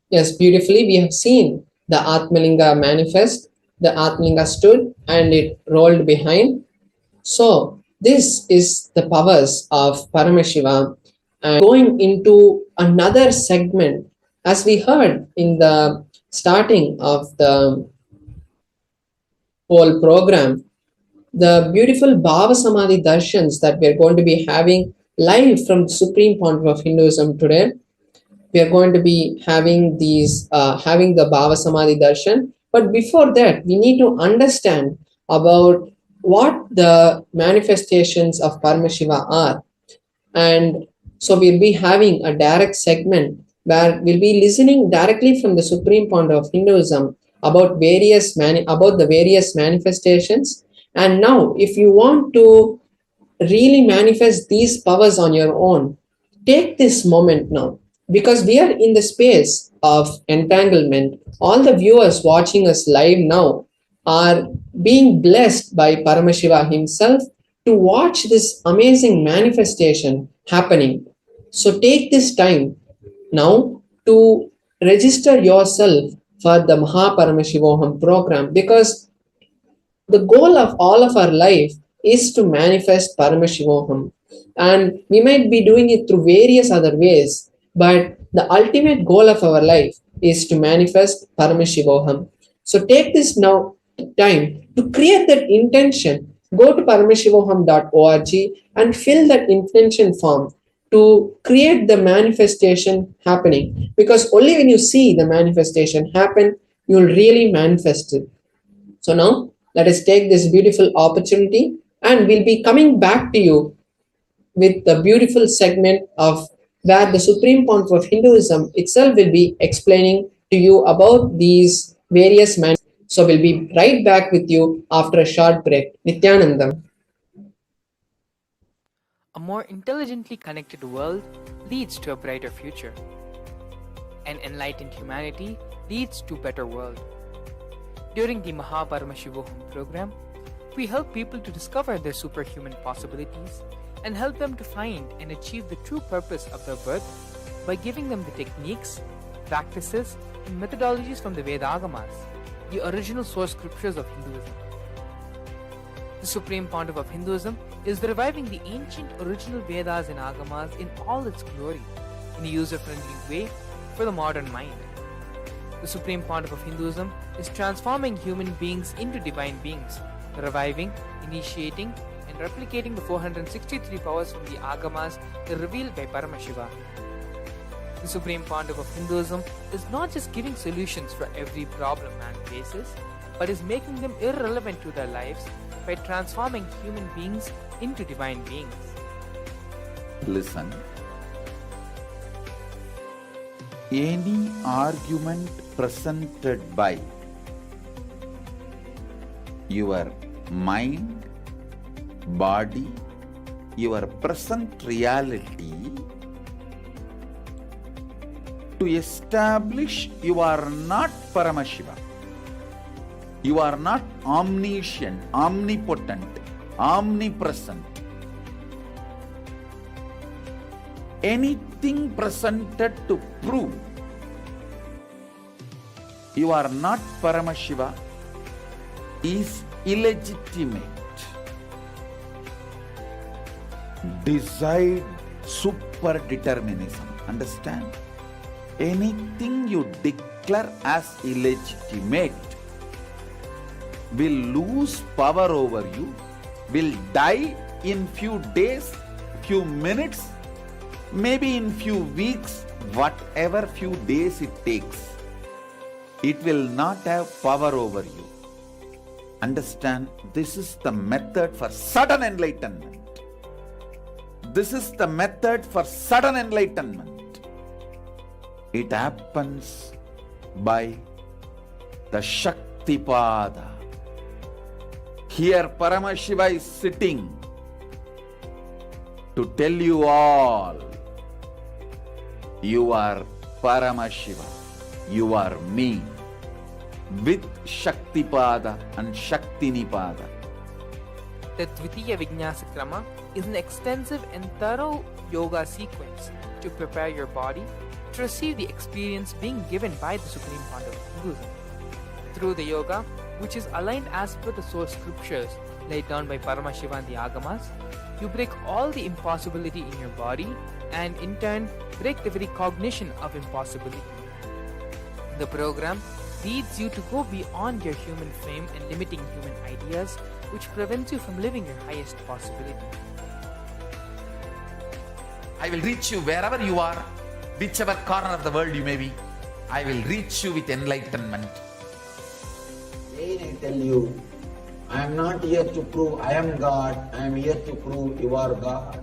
Yes, beautifully we have seen the Atmalinga manifest, the Atmalinga stood and it rolled behind. So this is the powers of Paramashiva. And going into another segment, as we heard in the starting of the whole program, the beautiful Bhava Samadhi Darshans that we are going to be having live from the Supreme Pontiff of Hinduism today. We are going to be having having the Bhava Samadhi Darshan. But before that, we need to understand about what the manifestations of Paramashiva are. And so we'll be having a direct segment where we'll be listening directly from the Supreme Pontiff of Hinduism about about the various manifestations. And now, if you want to really manifest these powers on your own, take this moment now, because we are in the space of entanglement. All the viewers watching us live now are being blessed by Paramashiva himself to watch this amazing manifestation happening. So take this time now to register yourself for the Mahaparamashivoham program, because the goal of all of our life is to manifest Paramashivoham. And we might be doing it through various other ways, but the ultimate goal of our life is to manifest Paramashivoham. So take this now time to create that intention. Go to paramashivoham.org and fill that intention form to create the manifestation happening. Because only when you see the manifestation happen, you'll really manifest it. So now let us take this beautiful opportunity, and we'll be coming back to you with the beautiful segment of where the Supreme Pontiff of Hinduism itself will be explaining to you about these various So we'll be right back with you after a short break. Nithyananda. A more intelligently connected world leads to a brighter future. An enlightened humanity leads to a better world. During the Mahaparamashivoham program, we help people to discover their superhuman possibilities and help them to find and achieve the true purpose of their birth by giving them the techniques, practices, and methodologies from the Vedagamas, the original source scriptures of Hinduism. The Supreme Pontiff of Hinduism is reviving the ancient original Vedas and Agamas in all its glory, in a user-friendly way for the modern mind. The Supreme Pontiff of Hinduism is transforming human beings into divine beings, reviving, initiating, and replicating the 463 powers from the Agamas revealed by Paramashiva. The Supreme Pontiff of Hinduism is not just giving solutions for every problem man faces, but is making them irrelevant to their lives by transforming human beings into divine beings. Listen. Any argument presented by your mind, body, your present reality to establish you are not Paramashiva. You are not omniscient, omnipotent, omnipresent. Anything presented to prove you are not Paramashiva is illegitimate. Desired super determinism. Understand? Anything you declare as illegitimate will lose power over you, will die in few days, few minutes, maybe in few weeks, whatever few days it takes. It will not have power over you. Understand, this is the method for sudden enlightenment. This is the method for sudden enlightenment. It happens by the Shaktipada. Here Paramashiva is sitting to tell you all, you are Paramashiva, you are me, with Shaktipada and Shaktinipada. The Dvitiya Vijnasa Krama is an extensive and thorough yoga sequence to prepare your body to receive the experience being given by the Supreme Founder of Hinduism. Through the yoga, which is aligned as per the source scriptures laid down by Paramashiva and the Agamas, you break all the impossibility in your body and in turn break the very cognition of impossibility. The program leads you to go beyond your human frame and limiting human ideas, which prevents you from living your highest possibility. I will reach you wherever you are, whichever corner of the world you may be. I will reach you with enlightenment. Again I tell you, I am not here to prove I am God, I am here to prove you are God.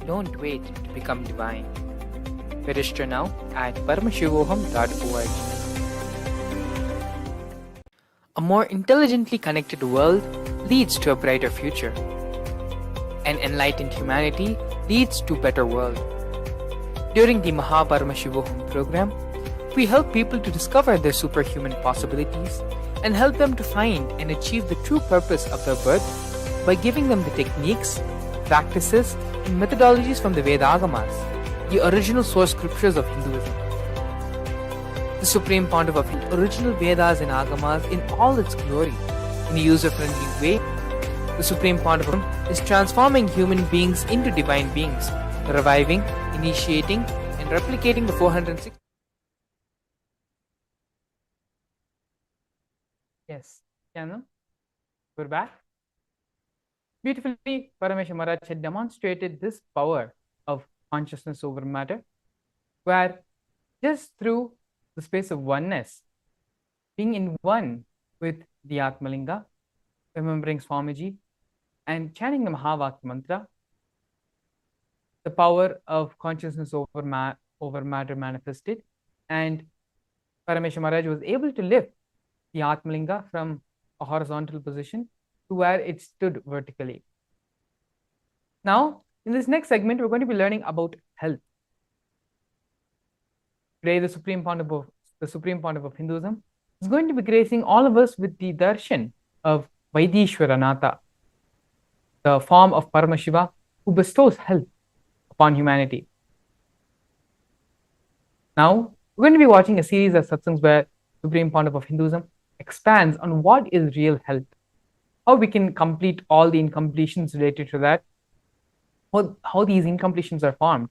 Don't wait to become divine. Register now at paramashivoham.org. A more intelligently connected world leads to a brighter future. An enlightened humanity leads to a better world. During the Paramashivam program, we help people to discover their superhuman possibilities and help them to find and achieve the true purpose of their birth by giving them the techniques, practices, and methodologies from the Vedagamas, the original source scriptures of Hinduism. The Supreme Pontiff of the original Vedas and Agamas in all its glory, in a user-friendly way, the Supreme Pontiff is transforming human beings into divine beings, reviving, initiating, and replicating the 406. Yes, Yana, we're back. Beautifully, Paramashiva Maharaj had demonstrated this power of consciousness over matter, where just through the space of oneness, being in one with the Atmalinga, remembering Swamiji, and chanting the Mahavakya mantra, the power of consciousness over matter manifested, and Paramashiva Maharaj was able to lift the Atmalinga from a horizontal position to where it stood vertically. Now, in this next segment, we're going to be learning about health. Today, the Supreme Pontiff of Hinduism is going to be gracing all of us with the darshan of Vaidishwaranatha, the form of Paramashiva who bestows health upon humanity. Now, we're going to be watching a series of satsangs where Supreme Pontiff of Hinduism expands on what is real health, how we can complete all the incompletions related to that, how these incompletions are formed,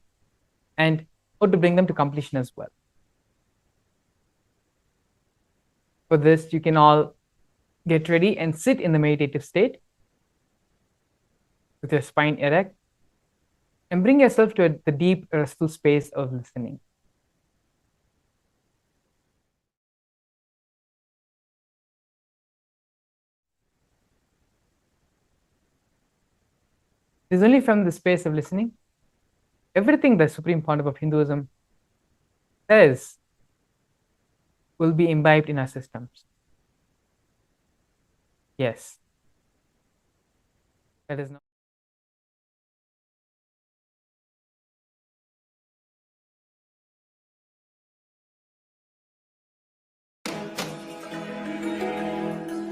and how to bring them to completion as well. For this, you can all get ready and sit in the meditative state with your spine erect and bring yourself to the deep, restful space of listening. It is only from the space of listening, everything the Supreme Pontiff of Hinduism says will be imbibed in our systems. Yes. That is not.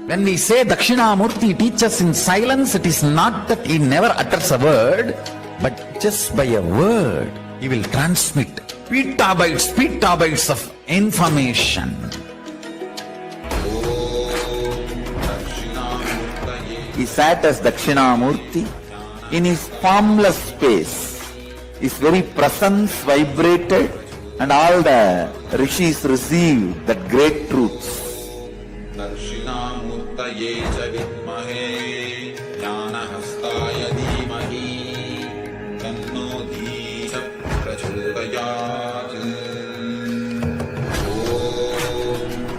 When we say Dakshinamurti teaches in silence, it is not that he never utters a word, but just by a word, he will transmit petabytes of information. He sat as Dakshinamurti in his formless space. His very presence vibrated and all the rishis received that great truths. दक्षिणामूर्तये च विद्महे ज्ञानहस्ताय धीमहि तन्नो धीः प्रचोदयात्। ॐ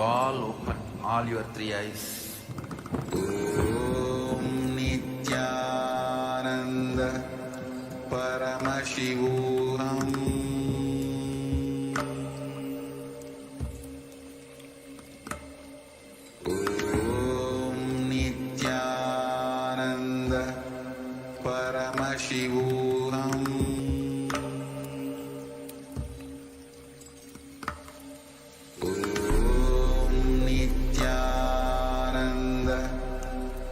all open all your three eyes. Om Nithyananda Paramashivam. Om Nithyananda Paramashivam. Om Nithyananda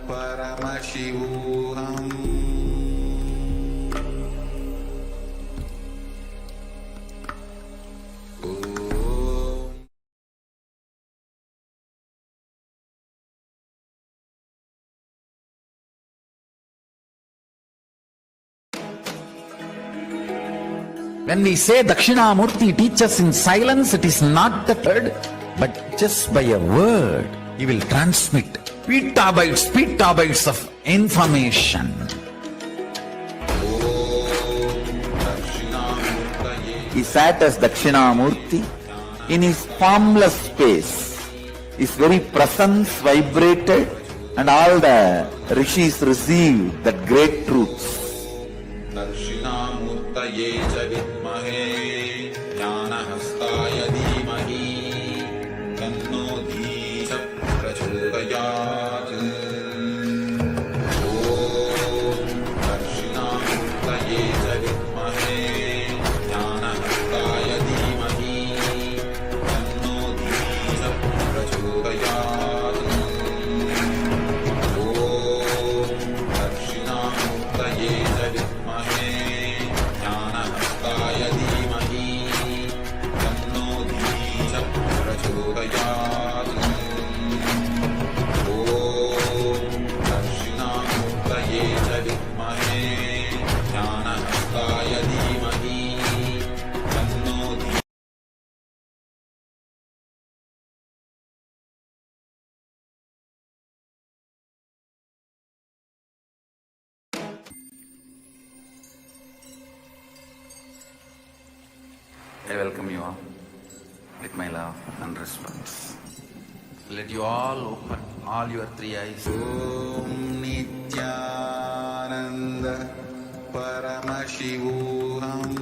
Paramashivam. When we say Dakshinamurti teaches in silence, it is not the word, but just by a word, he will transmit petabytes of information. He sat as Dakshinamurti in his formless space. His very presence vibrated and all the rishis received that great truths. दक्षिणामूर्तये च विद्महे ज्ञानहस्ताय धीमहि तन्नो धीः प्रचोदयात्। ॐ दक्षिणामूर्तये च विद्महे ज्ञानहस्ताय धीमहि तन्नो धीः प्रचोदयात्। ॐ दक्षिणामूर्तये च विद्महे ज्ञानहस्ताय धीमहि तन्नो धीः प्रचोदयात्। ॐ दक्षिणामूर्तये च विद्महे ज्ञानहस्ताय धीमहि तन्नो धीः। I welcome you all with my love and respect. Let you all open all your three eyes. Om Nithyananda Paramashivam.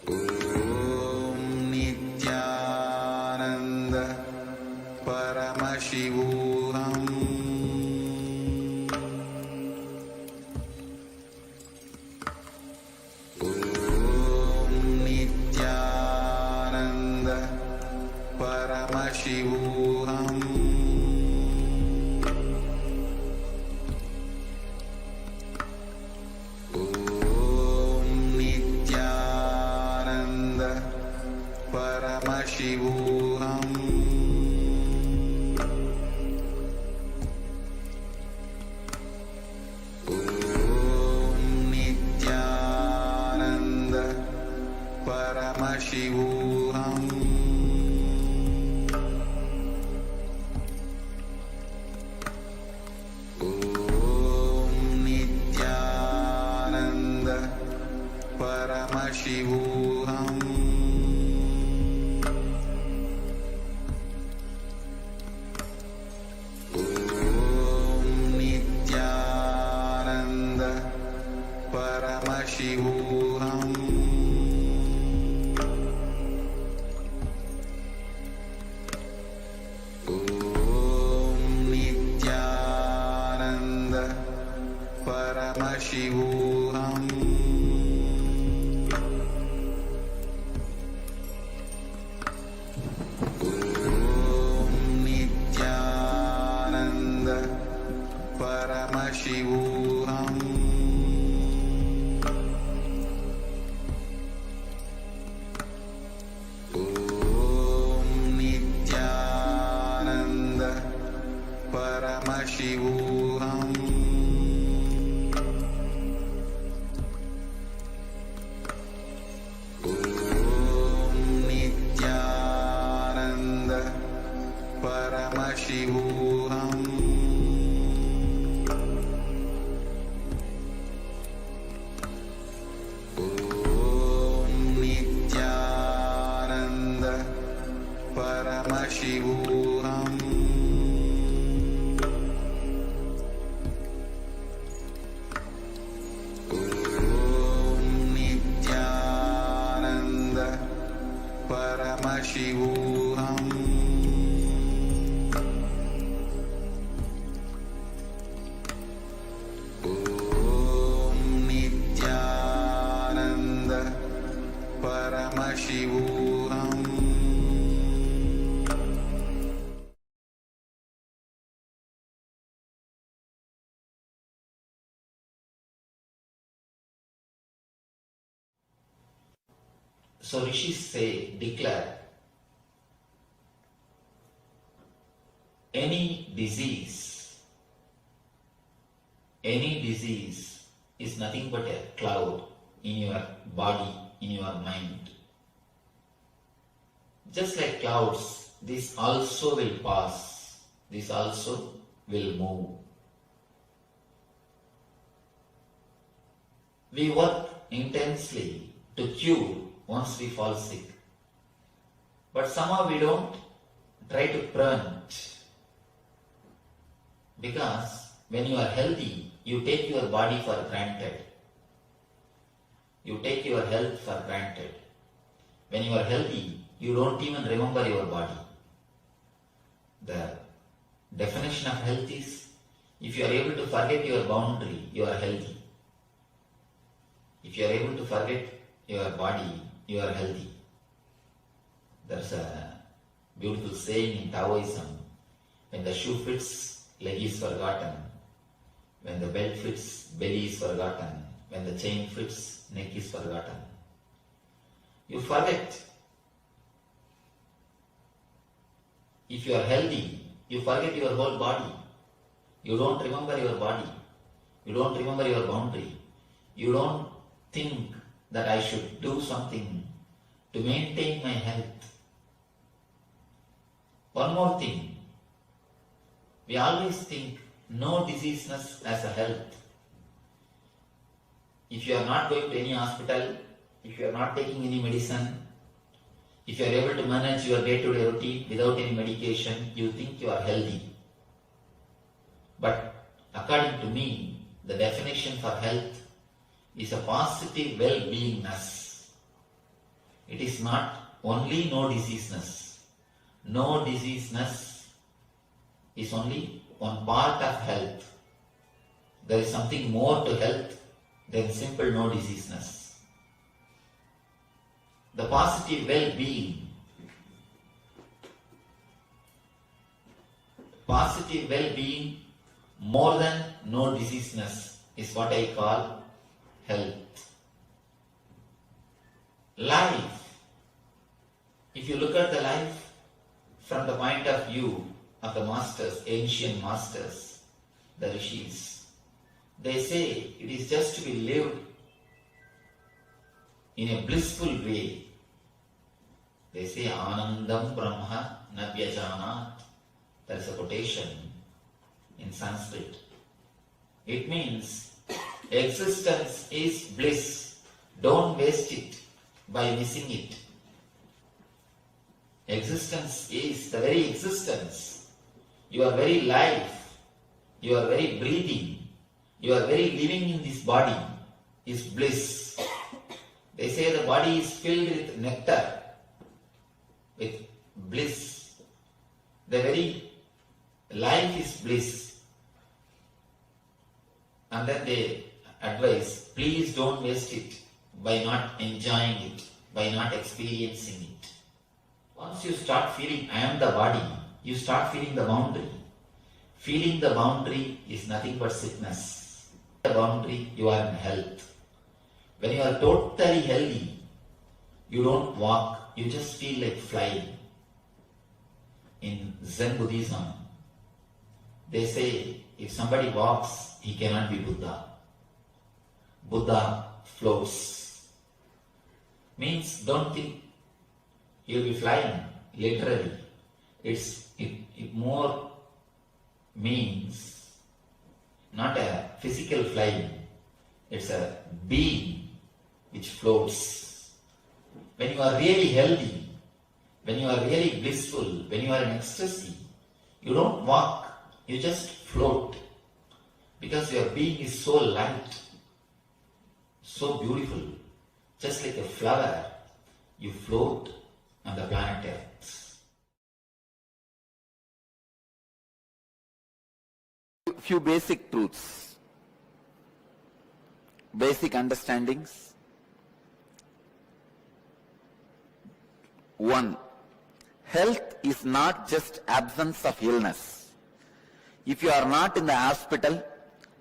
Om Nithyananda Paramashivam. Om Nithyananda Paramashivam. Om Nithyananda Paramashivam. Om Nithyananda Paramashivam. Om Nithyananda Paramashivam. Om Nithyananda Paramashivam. Om Nithyananda Paramashivam. Om Nithyananda Paramashivam. Om Nithyananda Paramashivam. Om Nithyananda Paramashivam. Om Paramashivam. Om Nithyananda Paramashivam. Om Nithyananda Paramashivam. So rishis say, declare, any disease is nothing but a cloud in your body, in your mind. Just like clouds, this also will pass, this also will move. We work intensely to cure once we fall sick. But somehow we don't try to prevent. Because when you are healthy, you take your body for granted. You take your health for granted. When you are healthy, you don't even remember your body. The definition of health is, if you are able to forget your boundary, you are healthy. If you are able to forget your body, you are healthy. There's a beautiful saying in Taoism, when the shoe fits, leg is forgotten. When the belt fits, belly is forgotten. When the chain fits, neck is forgotten. You forget. If you are healthy, you forget your whole body. You don't remember your body. You don't remember your boundary. You don't think that I should do something to maintain my health. One more thing. We always think no diseaseness as a health. If you are not going to any hospital, if you are not taking any medicine, if you are able to manage your day-to-day routine without any medication, you think you are healthy. But according to me, the definition for health is a positive well-beingness. It is not only no diseaseness. No diseaseness is only one part of health. There is something more to health than simple no diseaseness. The positive well-being. Positive well-being more than no diseaseness is what I call health. Life. If you look at the life from the point of view of the masters, ancient masters, the rishis, they say it is just to be lived in a blissful way. They say Anandam Brahma na Vyajanat. There is a quotation in Sanskrit. It means existence is bliss. Don't waste it by missing it. Existence is the very existence. Your very life, your very breathing, your very living in this body is bliss. They say the body is filled with nectar, with bliss. The very life is bliss. And then they advise, please don't waste it by not enjoying it, by not experiencing it. Once you start feeling I am the body, you start feeling the boundary. Feeling the boundary is nothing but sickness. The boundary, you are in health. When you are totally healthy, you don't walk, you just feel like flying. In Zen Buddhism, they say if somebody walks, he cannot be Buddha. Buddha floats. Means don't think you'll be flying, literally. It more means not a physical flying, it's a being which floats. When you are really healthy, When you are really blissful, when you are in ecstasy, you don't walk, you just float. Because your being is so light, so beautiful, just like a flower, you float on the planet Earth. Few basic truths, basic understandings. One, health is not just absence of illness. If you are not in the hospital,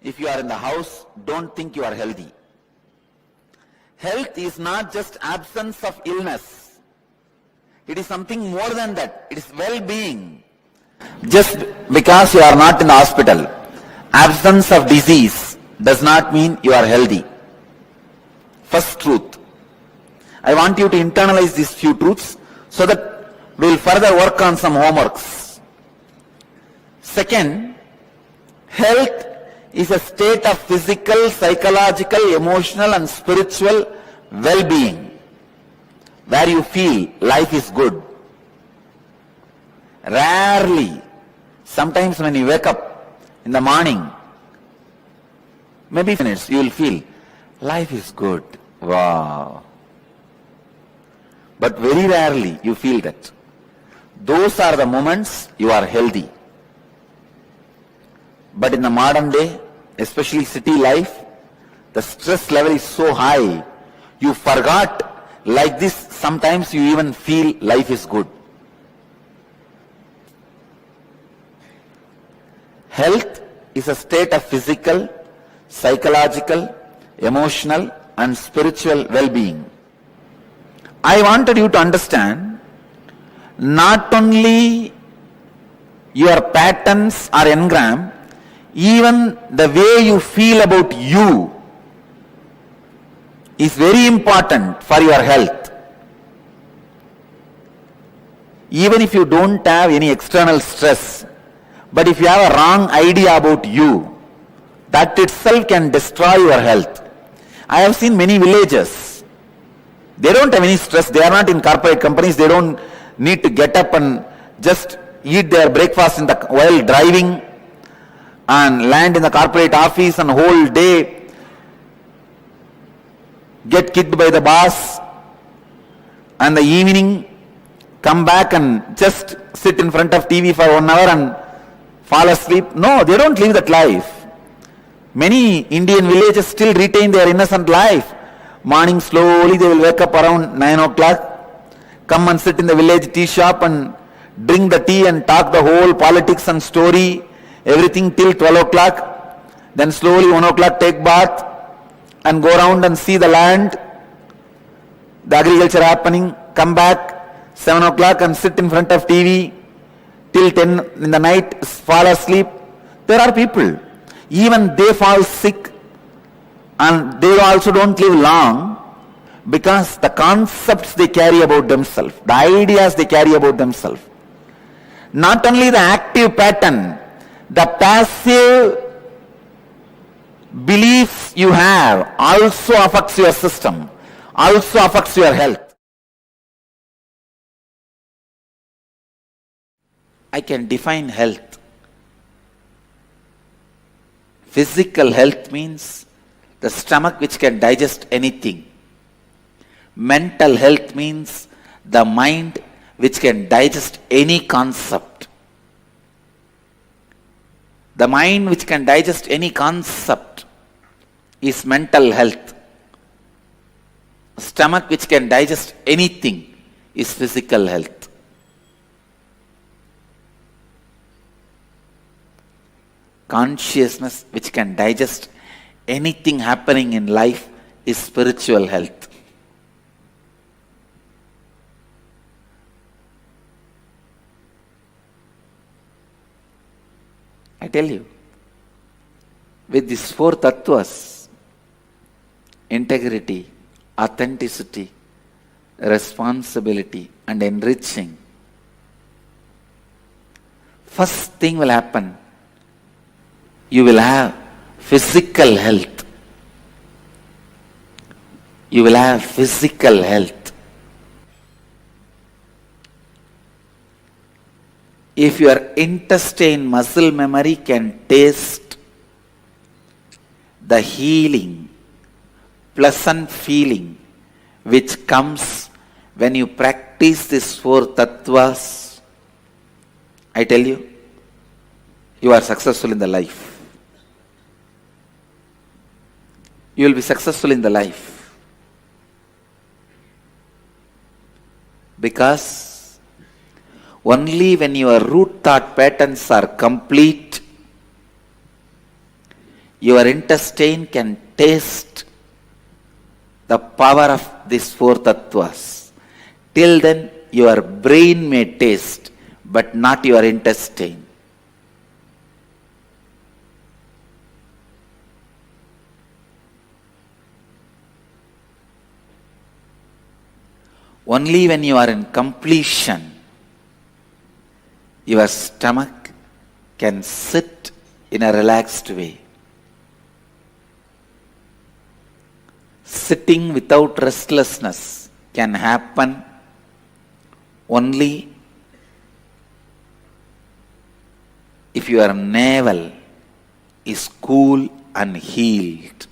if you are in the house, don't think you are healthy. Health is not just absence of illness. It is something more than that. It is well-being. Just because you are not in the hospital, absence of disease does not mean you are healthy. First truth. I want you to internalize these few truths so that we will further work on some homeworks. Second, health is a state of physical, psychological, emotional and spiritual well-being where you feel life is good. Rarely, sometimes when you wake up in the morning, maybe minutes, you will feel life is good. Wow. But very rarely you feel that. Those are the moments you are healthy. But in the modern day, especially city life, the stress level is so high, you forgot like this, sometimes you even feel life is good. Health is a state of physical, psychological, emotional and spiritual well-being. I wanted you to understand not only your patterns or engram, even the way you feel about you is very important for your health. Even if you don't have any external stress, but if you have a wrong idea about you, that itself can destroy your health. I have seen many villages. They don't have any stress. They are not in corporate companies. They don't need to get up and just eat their breakfast while driving and land in the corporate office and whole day get kicked by the boss, and the evening come back and just sit in front of TV for 1 hour and fall asleep. No, they don't live that life. Many Indian villages still retain their innocent life. Morning slowly they will wake up around 9 o'clock, come and sit in the village tea shop and drink the tea and talk the whole politics and story, everything till 12 o'clock. Then slowly 1 o'clock take bath and go around and see the land, the agriculture happening, come back 7 o'clock and sit in front of TV till 10 in the night, fall asleep. There are people, even they fall sick and they also don't live long because the concepts they carry about themselves, the ideas they carry about themselves. Not only the active pattern, the passive beliefs you have also affects your system, also affects your health. I can define health. Physical health means the stomach which can digest anything. Mental health means the mind which can digest any concept. The mind which can digest any concept is mental health. Stomach which can digest anything is physical health. Consciousness which can digest anything happening in life is spiritual health. I tell you, with these 4 tattvas, integrity, authenticity, responsibility and enriching, first thing will happen, you will have physical health. You will have physical health. if your intestine muscle memory can taste the healing, pleasant feeling which comes when you practice these four tattvas, I tell you, you are successful in the life. You will be successful in the life. Because only when your root thought patterns are complete, your intestine can taste the power of these four tattvas. Till then, your brain may taste, but not your intestine. Only when you are in completion, your stomach can sit in a relaxed way. Sitting without restlessness can happen only if your navel is cool and healed.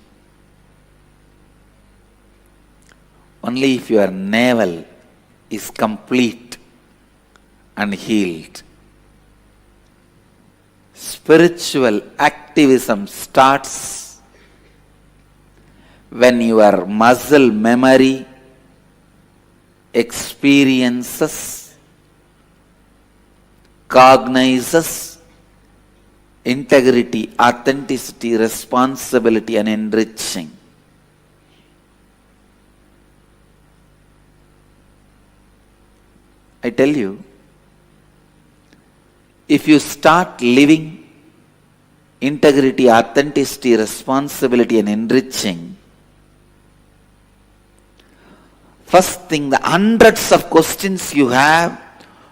Only if your navel is complete and healed. Spiritual activism starts when your muscle memory experiences, cognizes integrity, authenticity, responsibility, and enriching. I tell you, if you start living integrity, authenticity, responsibility, and enriching, first thing, the hundreds of questions you have,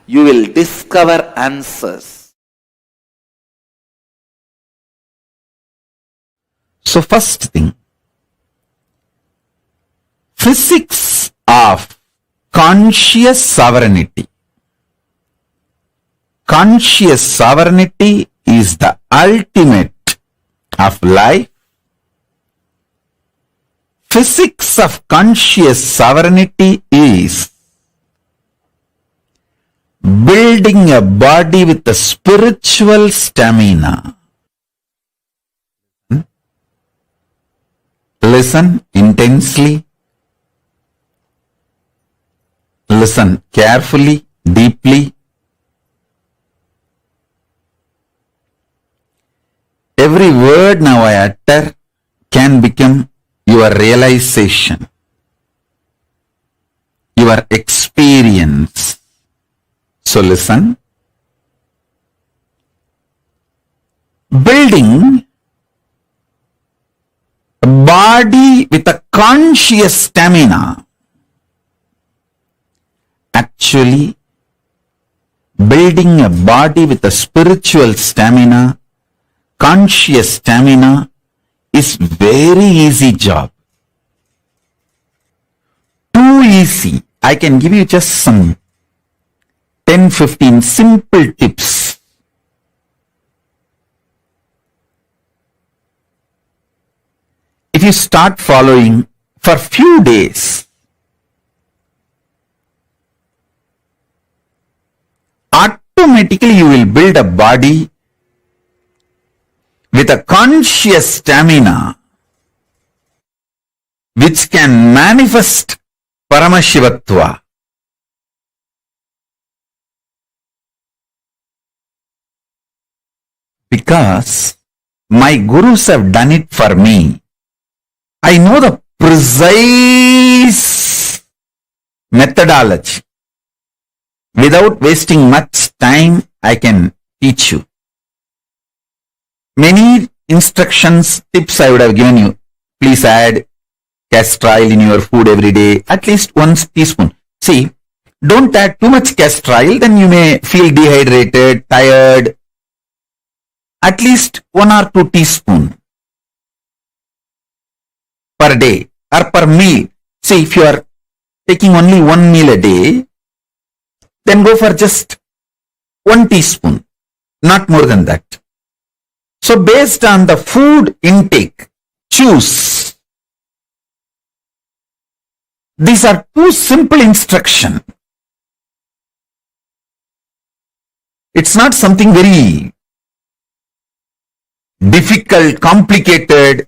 you will discover answers. So first thing, physics of conscious sovereignty. Conscious sovereignty is the ultimate of life. Physics of conscious sovereignty is building a body with a spiritual stamina. Listen intensely. Listen carefully, deeply. Every word now I utter can become your realization, your experience. So listen. Building a body with a conscious stamina. Actually, building a body with a spiritual stamina, conscious stamina, is very easy job. Too easy. I can give you just some 10-15 simple tips. If you start following for few days, automatically you will build a body with a conscious stamina which can manifest Paramashivatva. Because my gurus have done it for me. I know the precise methodology. Without wasting much time, I can teach you. Many instructions, tips I would have given you. Please add castor oil in your food every day, at least 1 teaspoon. See, don't add too much castor oil, then you may feel dehydrated, tired. At least 1 or 2 teaspoons per day or per meal. See, if you are taking only 1 meal a day, then go for just 1 teaspoon, not more than that. So based on the food intake, choose. These are two simple instructions. It's not something very difficult, complicated,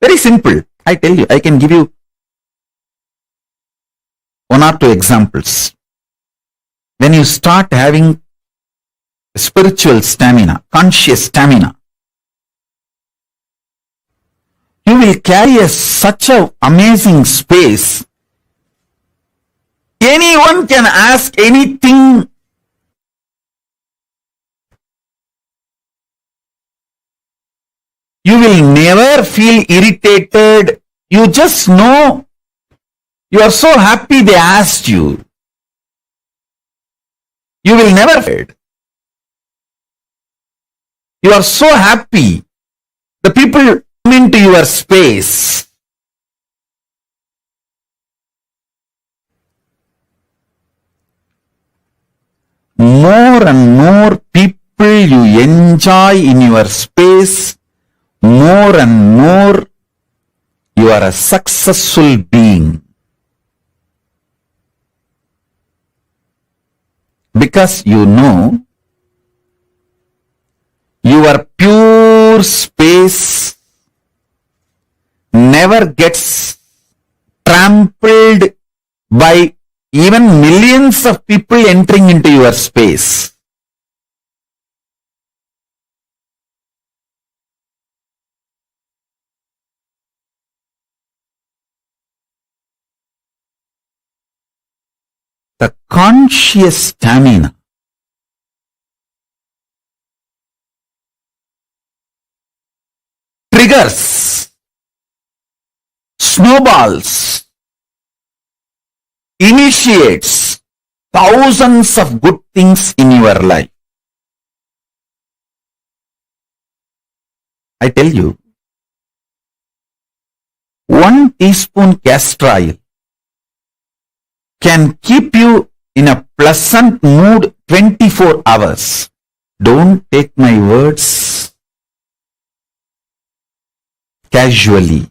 very simple. I tell you, I can give you 1 or 2 examples. When you start having spiritual stamina, conscious stamina, you will carry such an amazing space. Anyone can ask anything. You will never feel irritated. You just know you are so happy they asked you. You will never feel. You are so happy. The people come into your space. More and more people you enjoy in your space, more and more you are a successful being. Because you know your pure space never gets trampled by even millions of people entering into your space. The conscious stamina triggers, snowballs, initiates thousands of good things in your life. I tell you, 1 teaspoon castor oil can keep you in a pleasant mood 24 hours. Don't take my words casually.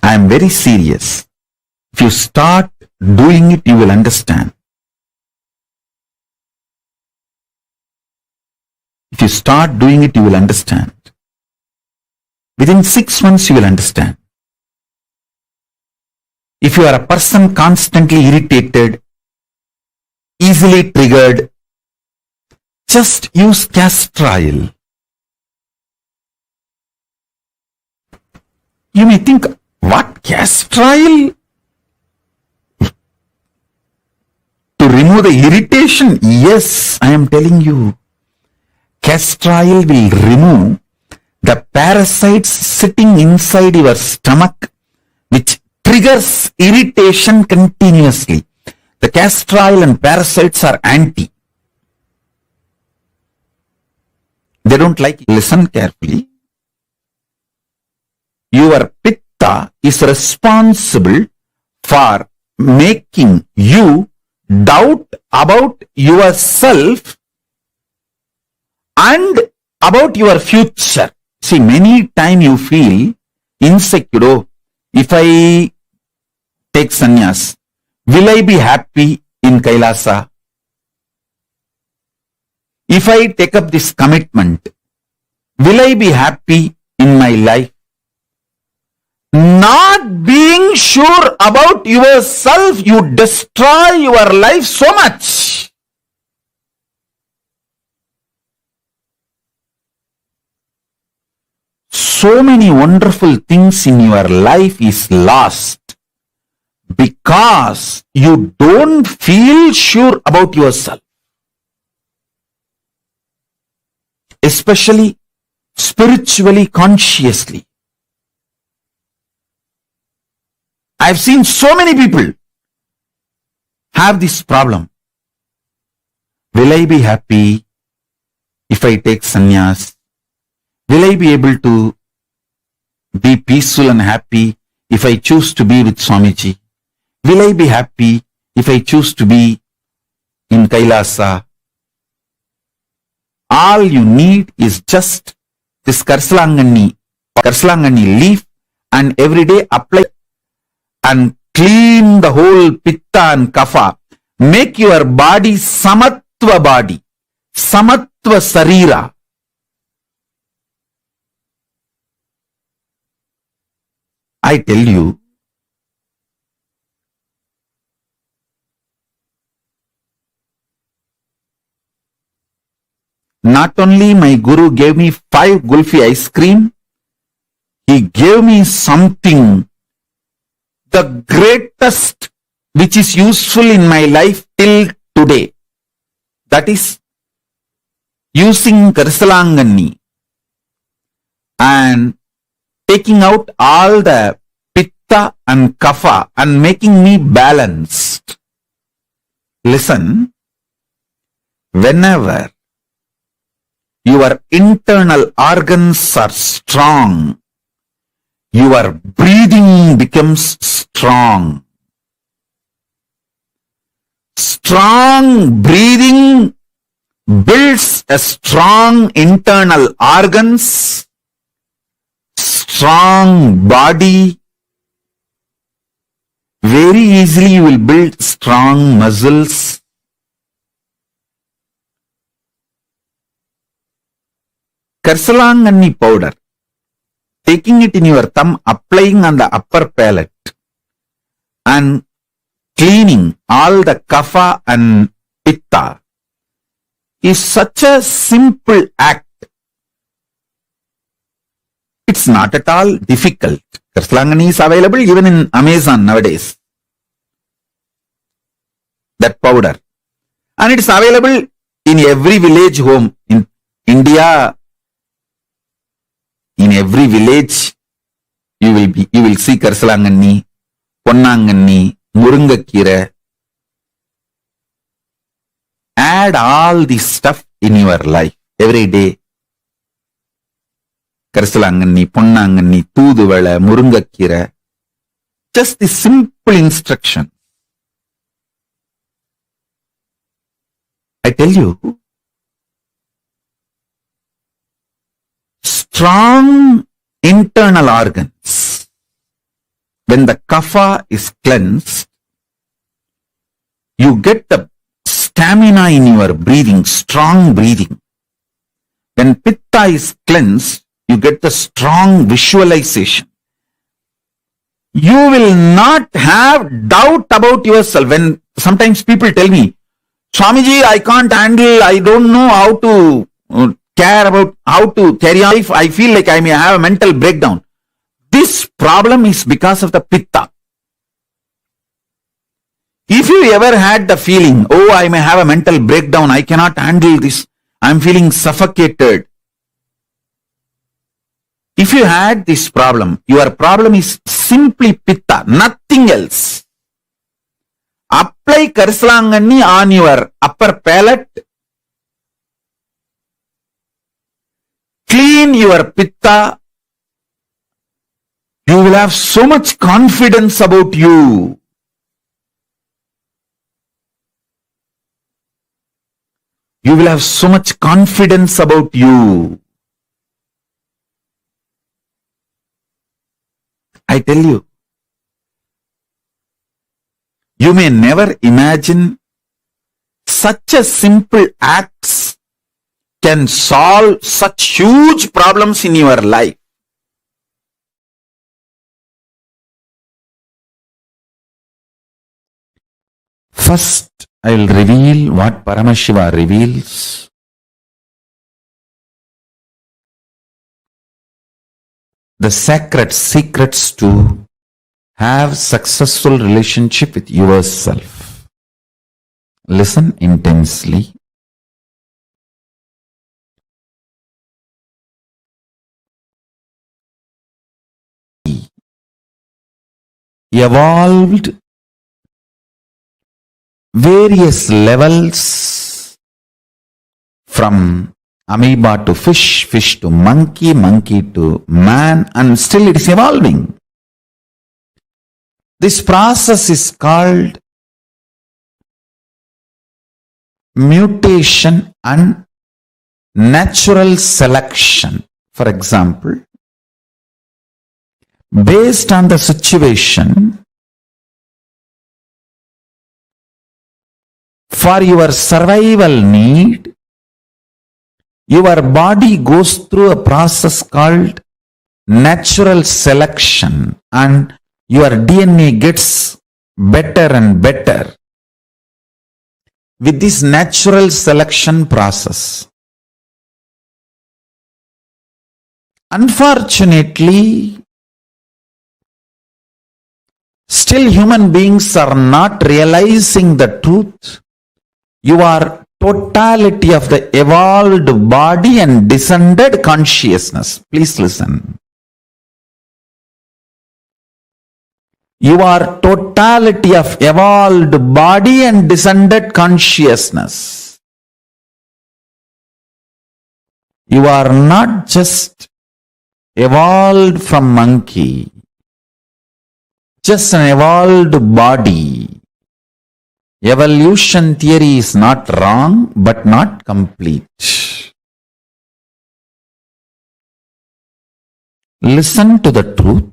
I am very serious. If you start doing it, you will understand. If you start doing it, you will understand. Within 6 months, you will understand. If you are a person constantly irritated, easily triggered, just use castor oil. You may think, what, castor oil? To remove the irritation? Yes, I am telling you. Castor oil will remove the parasites sitting inside your stomach, which triggers irritation continuously. The castor oil and parasites are anti. They don't like it. Listen carefully. Your pitta is responsible for making you doubt about yourself and about your future. See, many times you feel insecure. Oh, if I take sannyas, will I be happy in Kailasa? If I take up this commitment, will I be happy in my life? Not being sure about yourself, you destroy your life so much. So many wonderful things in your life is lost because you don't feel sure about yourself. Especially spiritually, consciously. I've seen so many people have this problem. Will I be happy if I take sannyas? Will I be able to be peaceful and happy if I choose to be with Swamiji? Will I be happy if I choose to be in Kailasa? All you need is just this Karsalangani leaf, and every day apply and clean the whole Pitta and Kapha. Make your body Samatva body, Samatva Sarira. I tell you, not only my Guru gave me 5 Gulfi ice cream, he gave me something, the greatest, which is useful in my life till today. That is using Karsalangani and taking out all the Pitta and Kapha and making me balanced. Listen, whenever your internal organs are strong, your breathing becomes strong. Strong breathing builds a strong internal organs, strong body. Very easily you will build strong muscles. Karsalangani powder, taking it in your thumb, applying on the upper palate and cleaning all the Kapha and Pitta is such a simple act. It's not at all difficult. Karsalangani is available even in Amazon nowadays. That powder. And it's available in every village home in India. In every village, you will see Karsalangani, Ponnangani, Murungakkira. Add all this stuff in your life every day. Karsalangani, Ponnangani, Tooduvala, Murungakkira. Just the simple instruction. I tell you, strong internal organs. When the Kapha is cleansed, you get the stamina in your breathing, strong breathing. When Pitta is cleansed, you get the strong visualization. You will not have doubt about yourself. When sometimes people tell me, Swamiji, I can't handle, I don't know how to care about how to carry on life, I feel like I may have a mental breakdown. This problem is because of the Pitta. If you ever had the feeling, oh, I may have a mental breakdown, I cannot handle this, I am feeling suffocated. If you had this problem, your problem is simply Pitta, nothing else. Apply Karsalangani on your upper palate. Clean your Pitta. You will have so much confidence about you. You will have so much confidence about you. I tell you, you may never imagine such a simple acts can solve such huge problems in your life. First, I will reveal what Paramashiva reveals. The sacred secrets to have successful relationship with yourself. Listen intensely. Evolved various levels from amoeba to fish, fish to monkey, monkey to man, and still it is evolving. This process is called mutation and natural selection. For example, based on the situation, for your survival need, your body goes through a process called natural selection, and your DNA gets better and better with this natural selection process. Unfortunately, still human beings are not realizing the truth. You are totality of the evolved body and descended consciousness. Please listen. You are totality of evolved body and descended consciousness. You are not just evolved from monkey, just an evolved body. Evolution theory is not wrong, but not complete. Listen to the truth.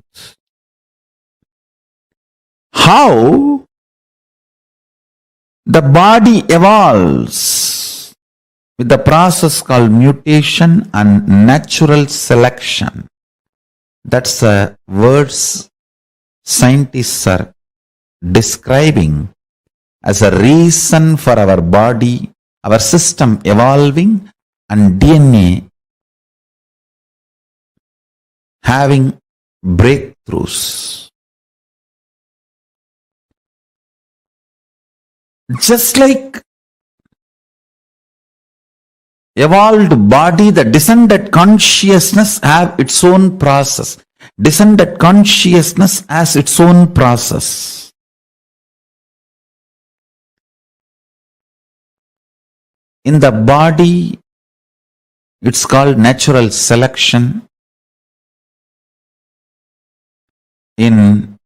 How the body evolves with the process called mutation and natural selection. That's the words scientists are describing as a reason for our body, our system evolving, and DNA having breakthroughs. Just like evolved body, the descended consciousness have its own process. Descended consciousness has its own process. In the body, it's called natural selection. In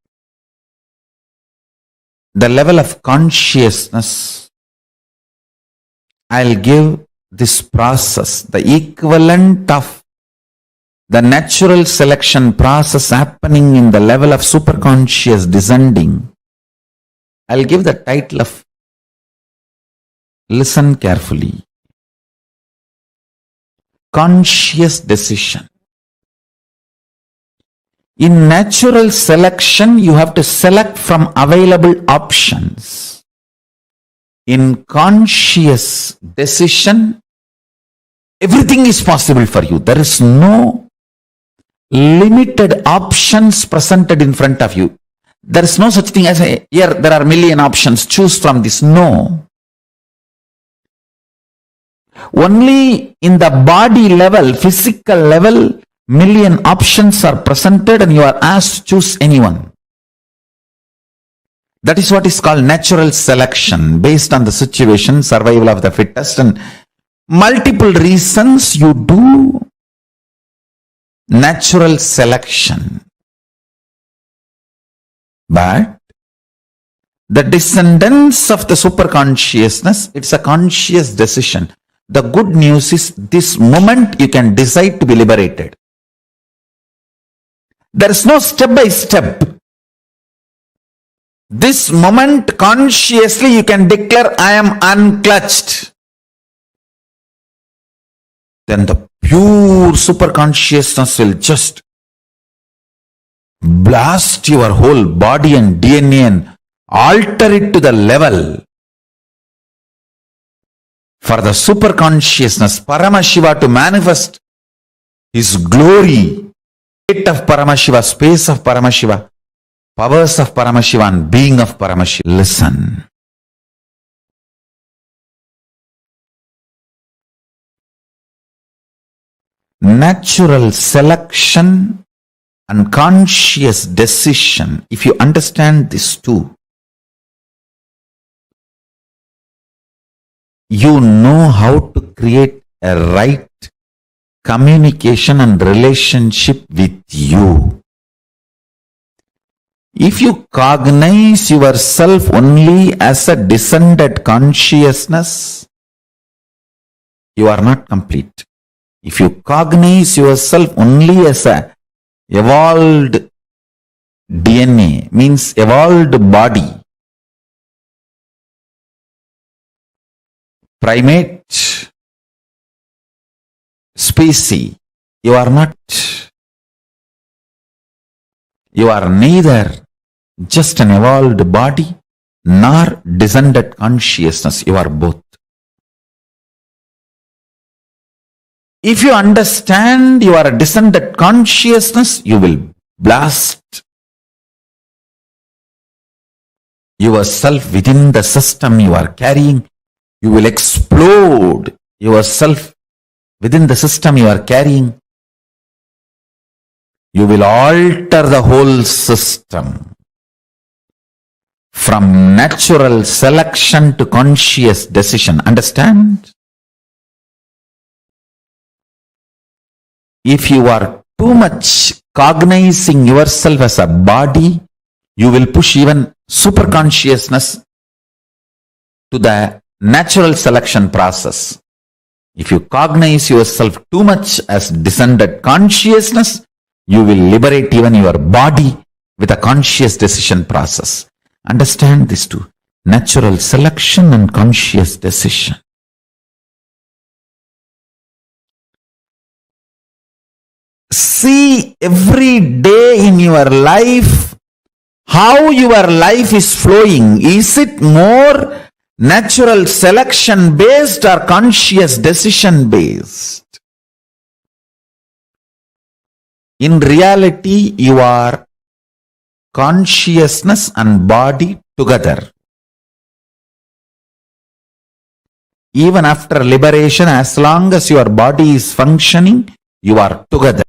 the level of consciousness, I'll give this process, the equivalent of the natural selection process happening in the level of superconscious descending. I'll give the title of, listen carefully, conscious decision. In natural selection, you have to select from available options. In conscious decision, everything is possible for you. There is no limited options presented in front of you. There is no such thing as here there are a million options, choose from this. No. Only in the body level, physical level, million options are presented and you are asked to choose anyone. That is what is called natural selection, based on the situation, survival of the fittest, and multiple reasons you do natural selection. But the descendants of the superconsciousness, it's a conscious decision. The good news is this moment you can decide to be liberated. There is no step by step. This moment consciously you can declare, I am unclutched. Then the pure superconsciousness will just blast your whole body and DNA and alter it to the level for the superconsciousness, Paramashiva, to manifest his glory, state of Paramashiva, space of Paramashiva, powers of Paramashiva, and being of Paramashiva. Listen. Natural selection and conscious decision, if you understand these two, you know how to create a right communication and relationship with you. If you cognize yourself only as a descended consciousness, you are not complete. If you cognize yourself only as a evolved DNA, means evolved body, primate species, you are not. You are neither just an evolved body nor descended consciousness. You are both. If you understand you are a descended consciousness, you will blast yourself within the system you are carrying. You will explode yourself within the system you are carrying. You will alter the whole system from natural selection to conscious decision. Understand? If you are too much cognizing yourself as a body, you will push even superconsciousness to the natural selection process. If you cognize yourself too much as descended consciousness, you will liberate even your body with a conscious decision process. Understand these two: natural selection and conscious decision. See every day in your life how your life is flowing. Is it more natural selection based or conscious decision based? In reality, you are consciousness and body together. Even after liberation, as long as your body is functioning, you are together.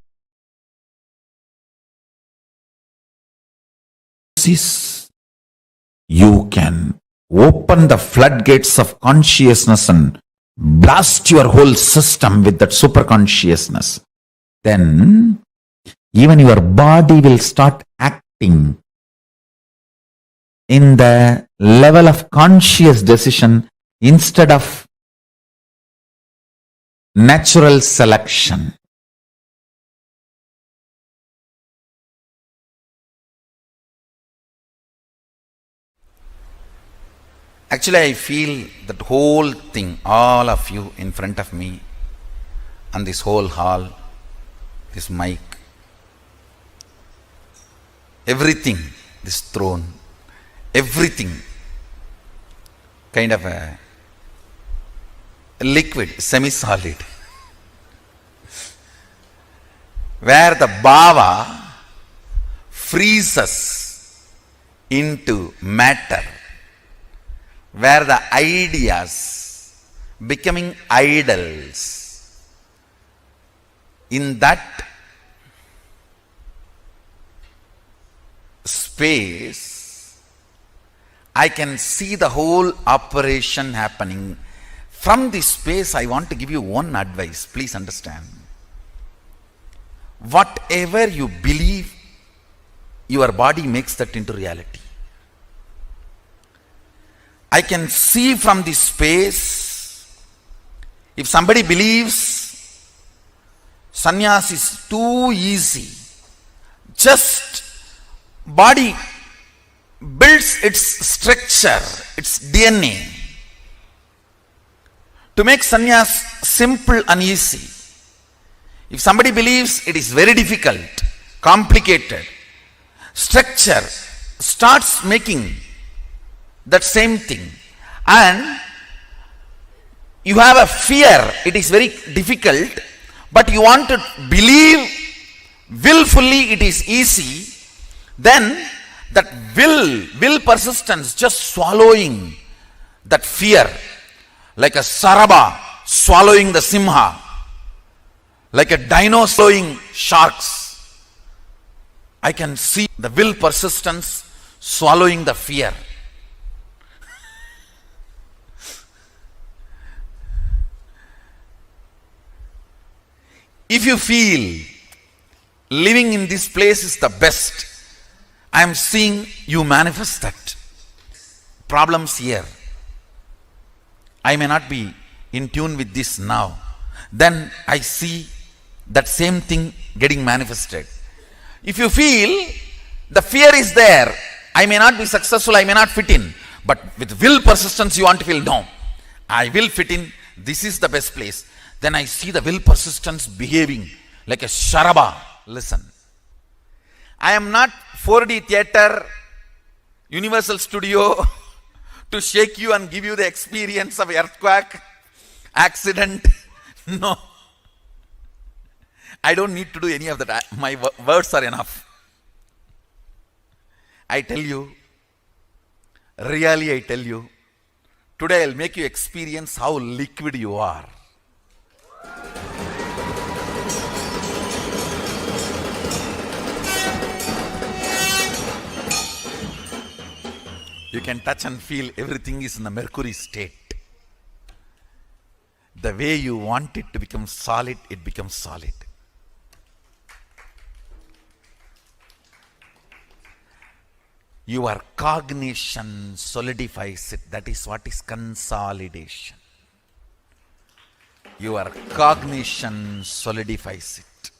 You can open the floodgates of consciousness and blast your whole system with that superconsciousness. Then even your body will start acting in the level of conscious decision instead of natural selection. Actually, I feel that whole thing, all of you in front of me, and this whole hall, this mic, everything, this throne, everything, kind of a liquid, semi-solid, where the Bhava freezes into matter, where the ideas becoming idols. In that space, I can see the whole operation happening. From this space, I want to give you one advice. Please understand. Whatever you believe, your body makes that into reality. I can see from this space, if somebody believes sannyas is too easy, just body builds its structure, its DNA, to make sannyas simple and easy. If somebody believes it is very difficult, complicated, structure starts making that same thing, and you have a fear, it is very difficult, but you want to believe willfully it is easy, then that will persistence just swallowing that fear, like a saraba swallowing the simha, like a dino swallowing sharks. I can see the will persistence swallowing the fear. If you feel living in this place is the best, I am seeing you manifest that. Problems here. I may not be in tune with this now, then I see that same thing getting manifested. If you feel the fear is there, I may not be successful, I may not fit in, but with will persistence you want to feel, no, I will fit in, this is the best place. Then I see the will persistence behaving like a sharaba. Listen, I am not 4D theater, Universal Studio to shake you and give you the experience of earthquake, accident. No. I don't need to do any of that. My words are enough. I tell you, really I tell you, today I'll make you experience how liquid you are. You can touch and feel everything is in the mercury state. The way you want it to become solid, it becomes solid. Your cognition solidifies it. That is what is consolidation. Your cognition solidifies it,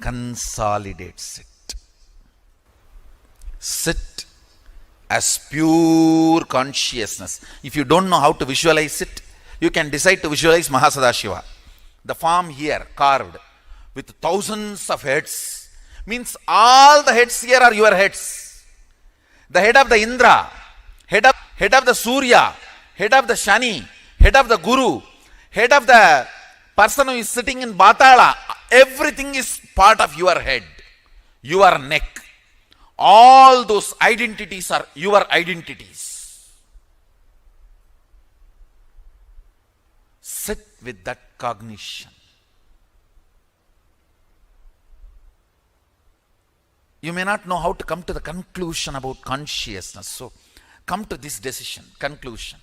consolidates it. Sit as pure consciousness. If you don't know how to visualize it, you can decide to visualize Mahasadashiva. The form here carved with thousands of heads means all the heads here are your heads. The head of the Indra, head of the Surya, head of the Shani, head of the Guru, head of the person who is sitting in Batala, everything is part of your head, your neck. All those identities are your identities. Sit with that cognition. You may not know how to come to the conclusion about consciousness. So, come to this decision, conclusion.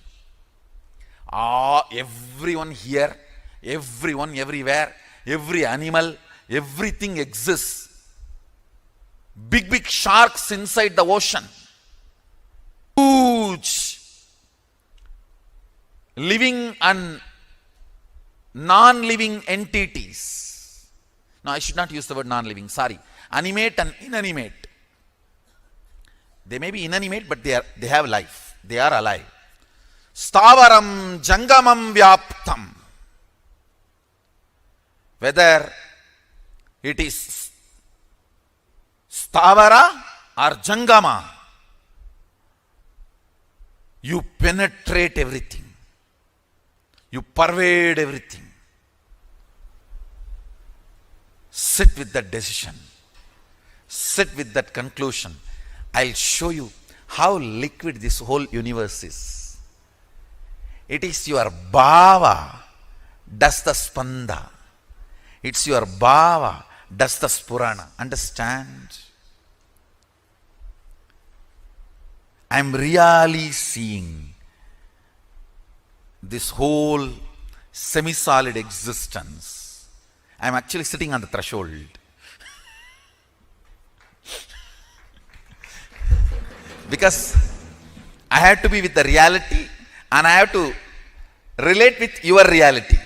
Everyone here, everyone everywhere, every animal, everything exists. Big, big sharks inside the ocean. Huge. Living and non-living entities. No, I should not use the word non-living, sorry. Animate and inanimate. They may be inanimate, but they have life. They are alive. Stavaram jangamam vyaptam. Whether it is stavara or jangama, you penetrate everything. You pervade everything. Sit with that decision. Sit with that conclusion. I'll show you how liquid this whole universe is. It is your Bhava does the Spanda. It's your Bhava does the Spurana. Understand? I'm really seeing this whole semi-solid existence. I'm actually sitting on the threshold. Because I have to be with the reality and I have to relate with your reality.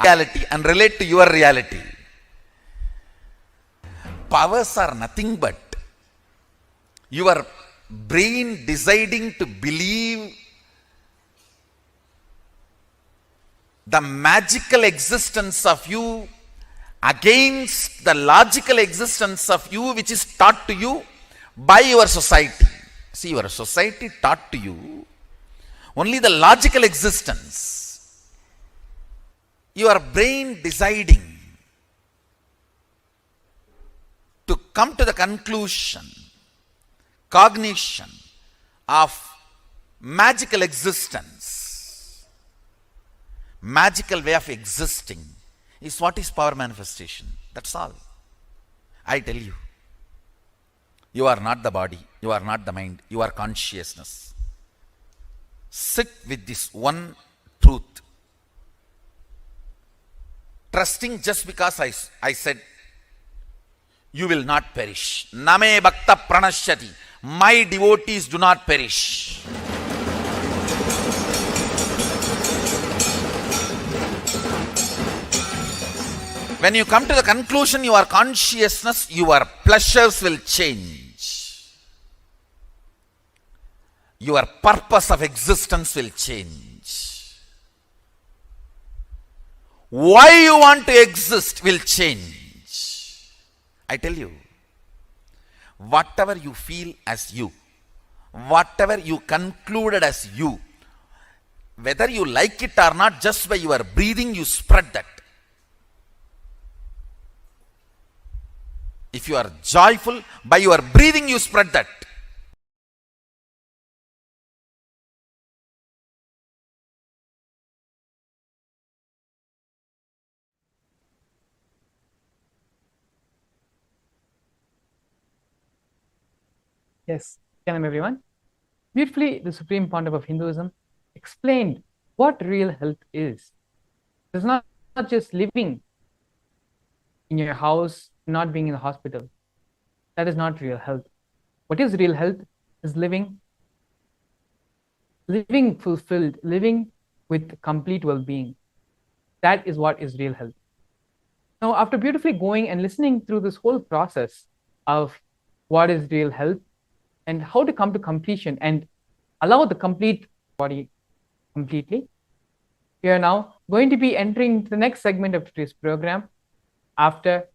Reality and relate to your reality. Powers are nothing but your brain deciding to believe the magical existence of you against the logical existence of you, which is taught to you by your society. See, your society taught to you only the logical existence. Your brain deciding to come to the conclusion, cognition of magical existence, magical way of existing is what is power manifestation. That's all. I tell you. You are not the body, you are not the mind, you are consciousness. Sit with this one truth. Trusting just because I said, you will not perish. Name bhakta pranashyati. My devotees do not perish. When you come to the conclusion, your consciousness, your pleasures will change. Your purpose of existence will change. Why you want to exist will change. I tell you, whatever you feel as you, whatever you concluded as you, whether you like it or not, just by your breathing you spread that. If you are joyful, by your breathing you spread that. Yes, shalom everyone. Beautifully, the Supreme Pontiff of Hinduism explained what real health is. It's not just living in your house, not being in the hospital. That is not real health. What is real health is living fulfilled, living with complete well-being. That is what is real health. Now, after beautifully going and listening through this whole process of what is real health and how to come to completion and allow the complete body completely, we are now going to be entering the next segment of today's program after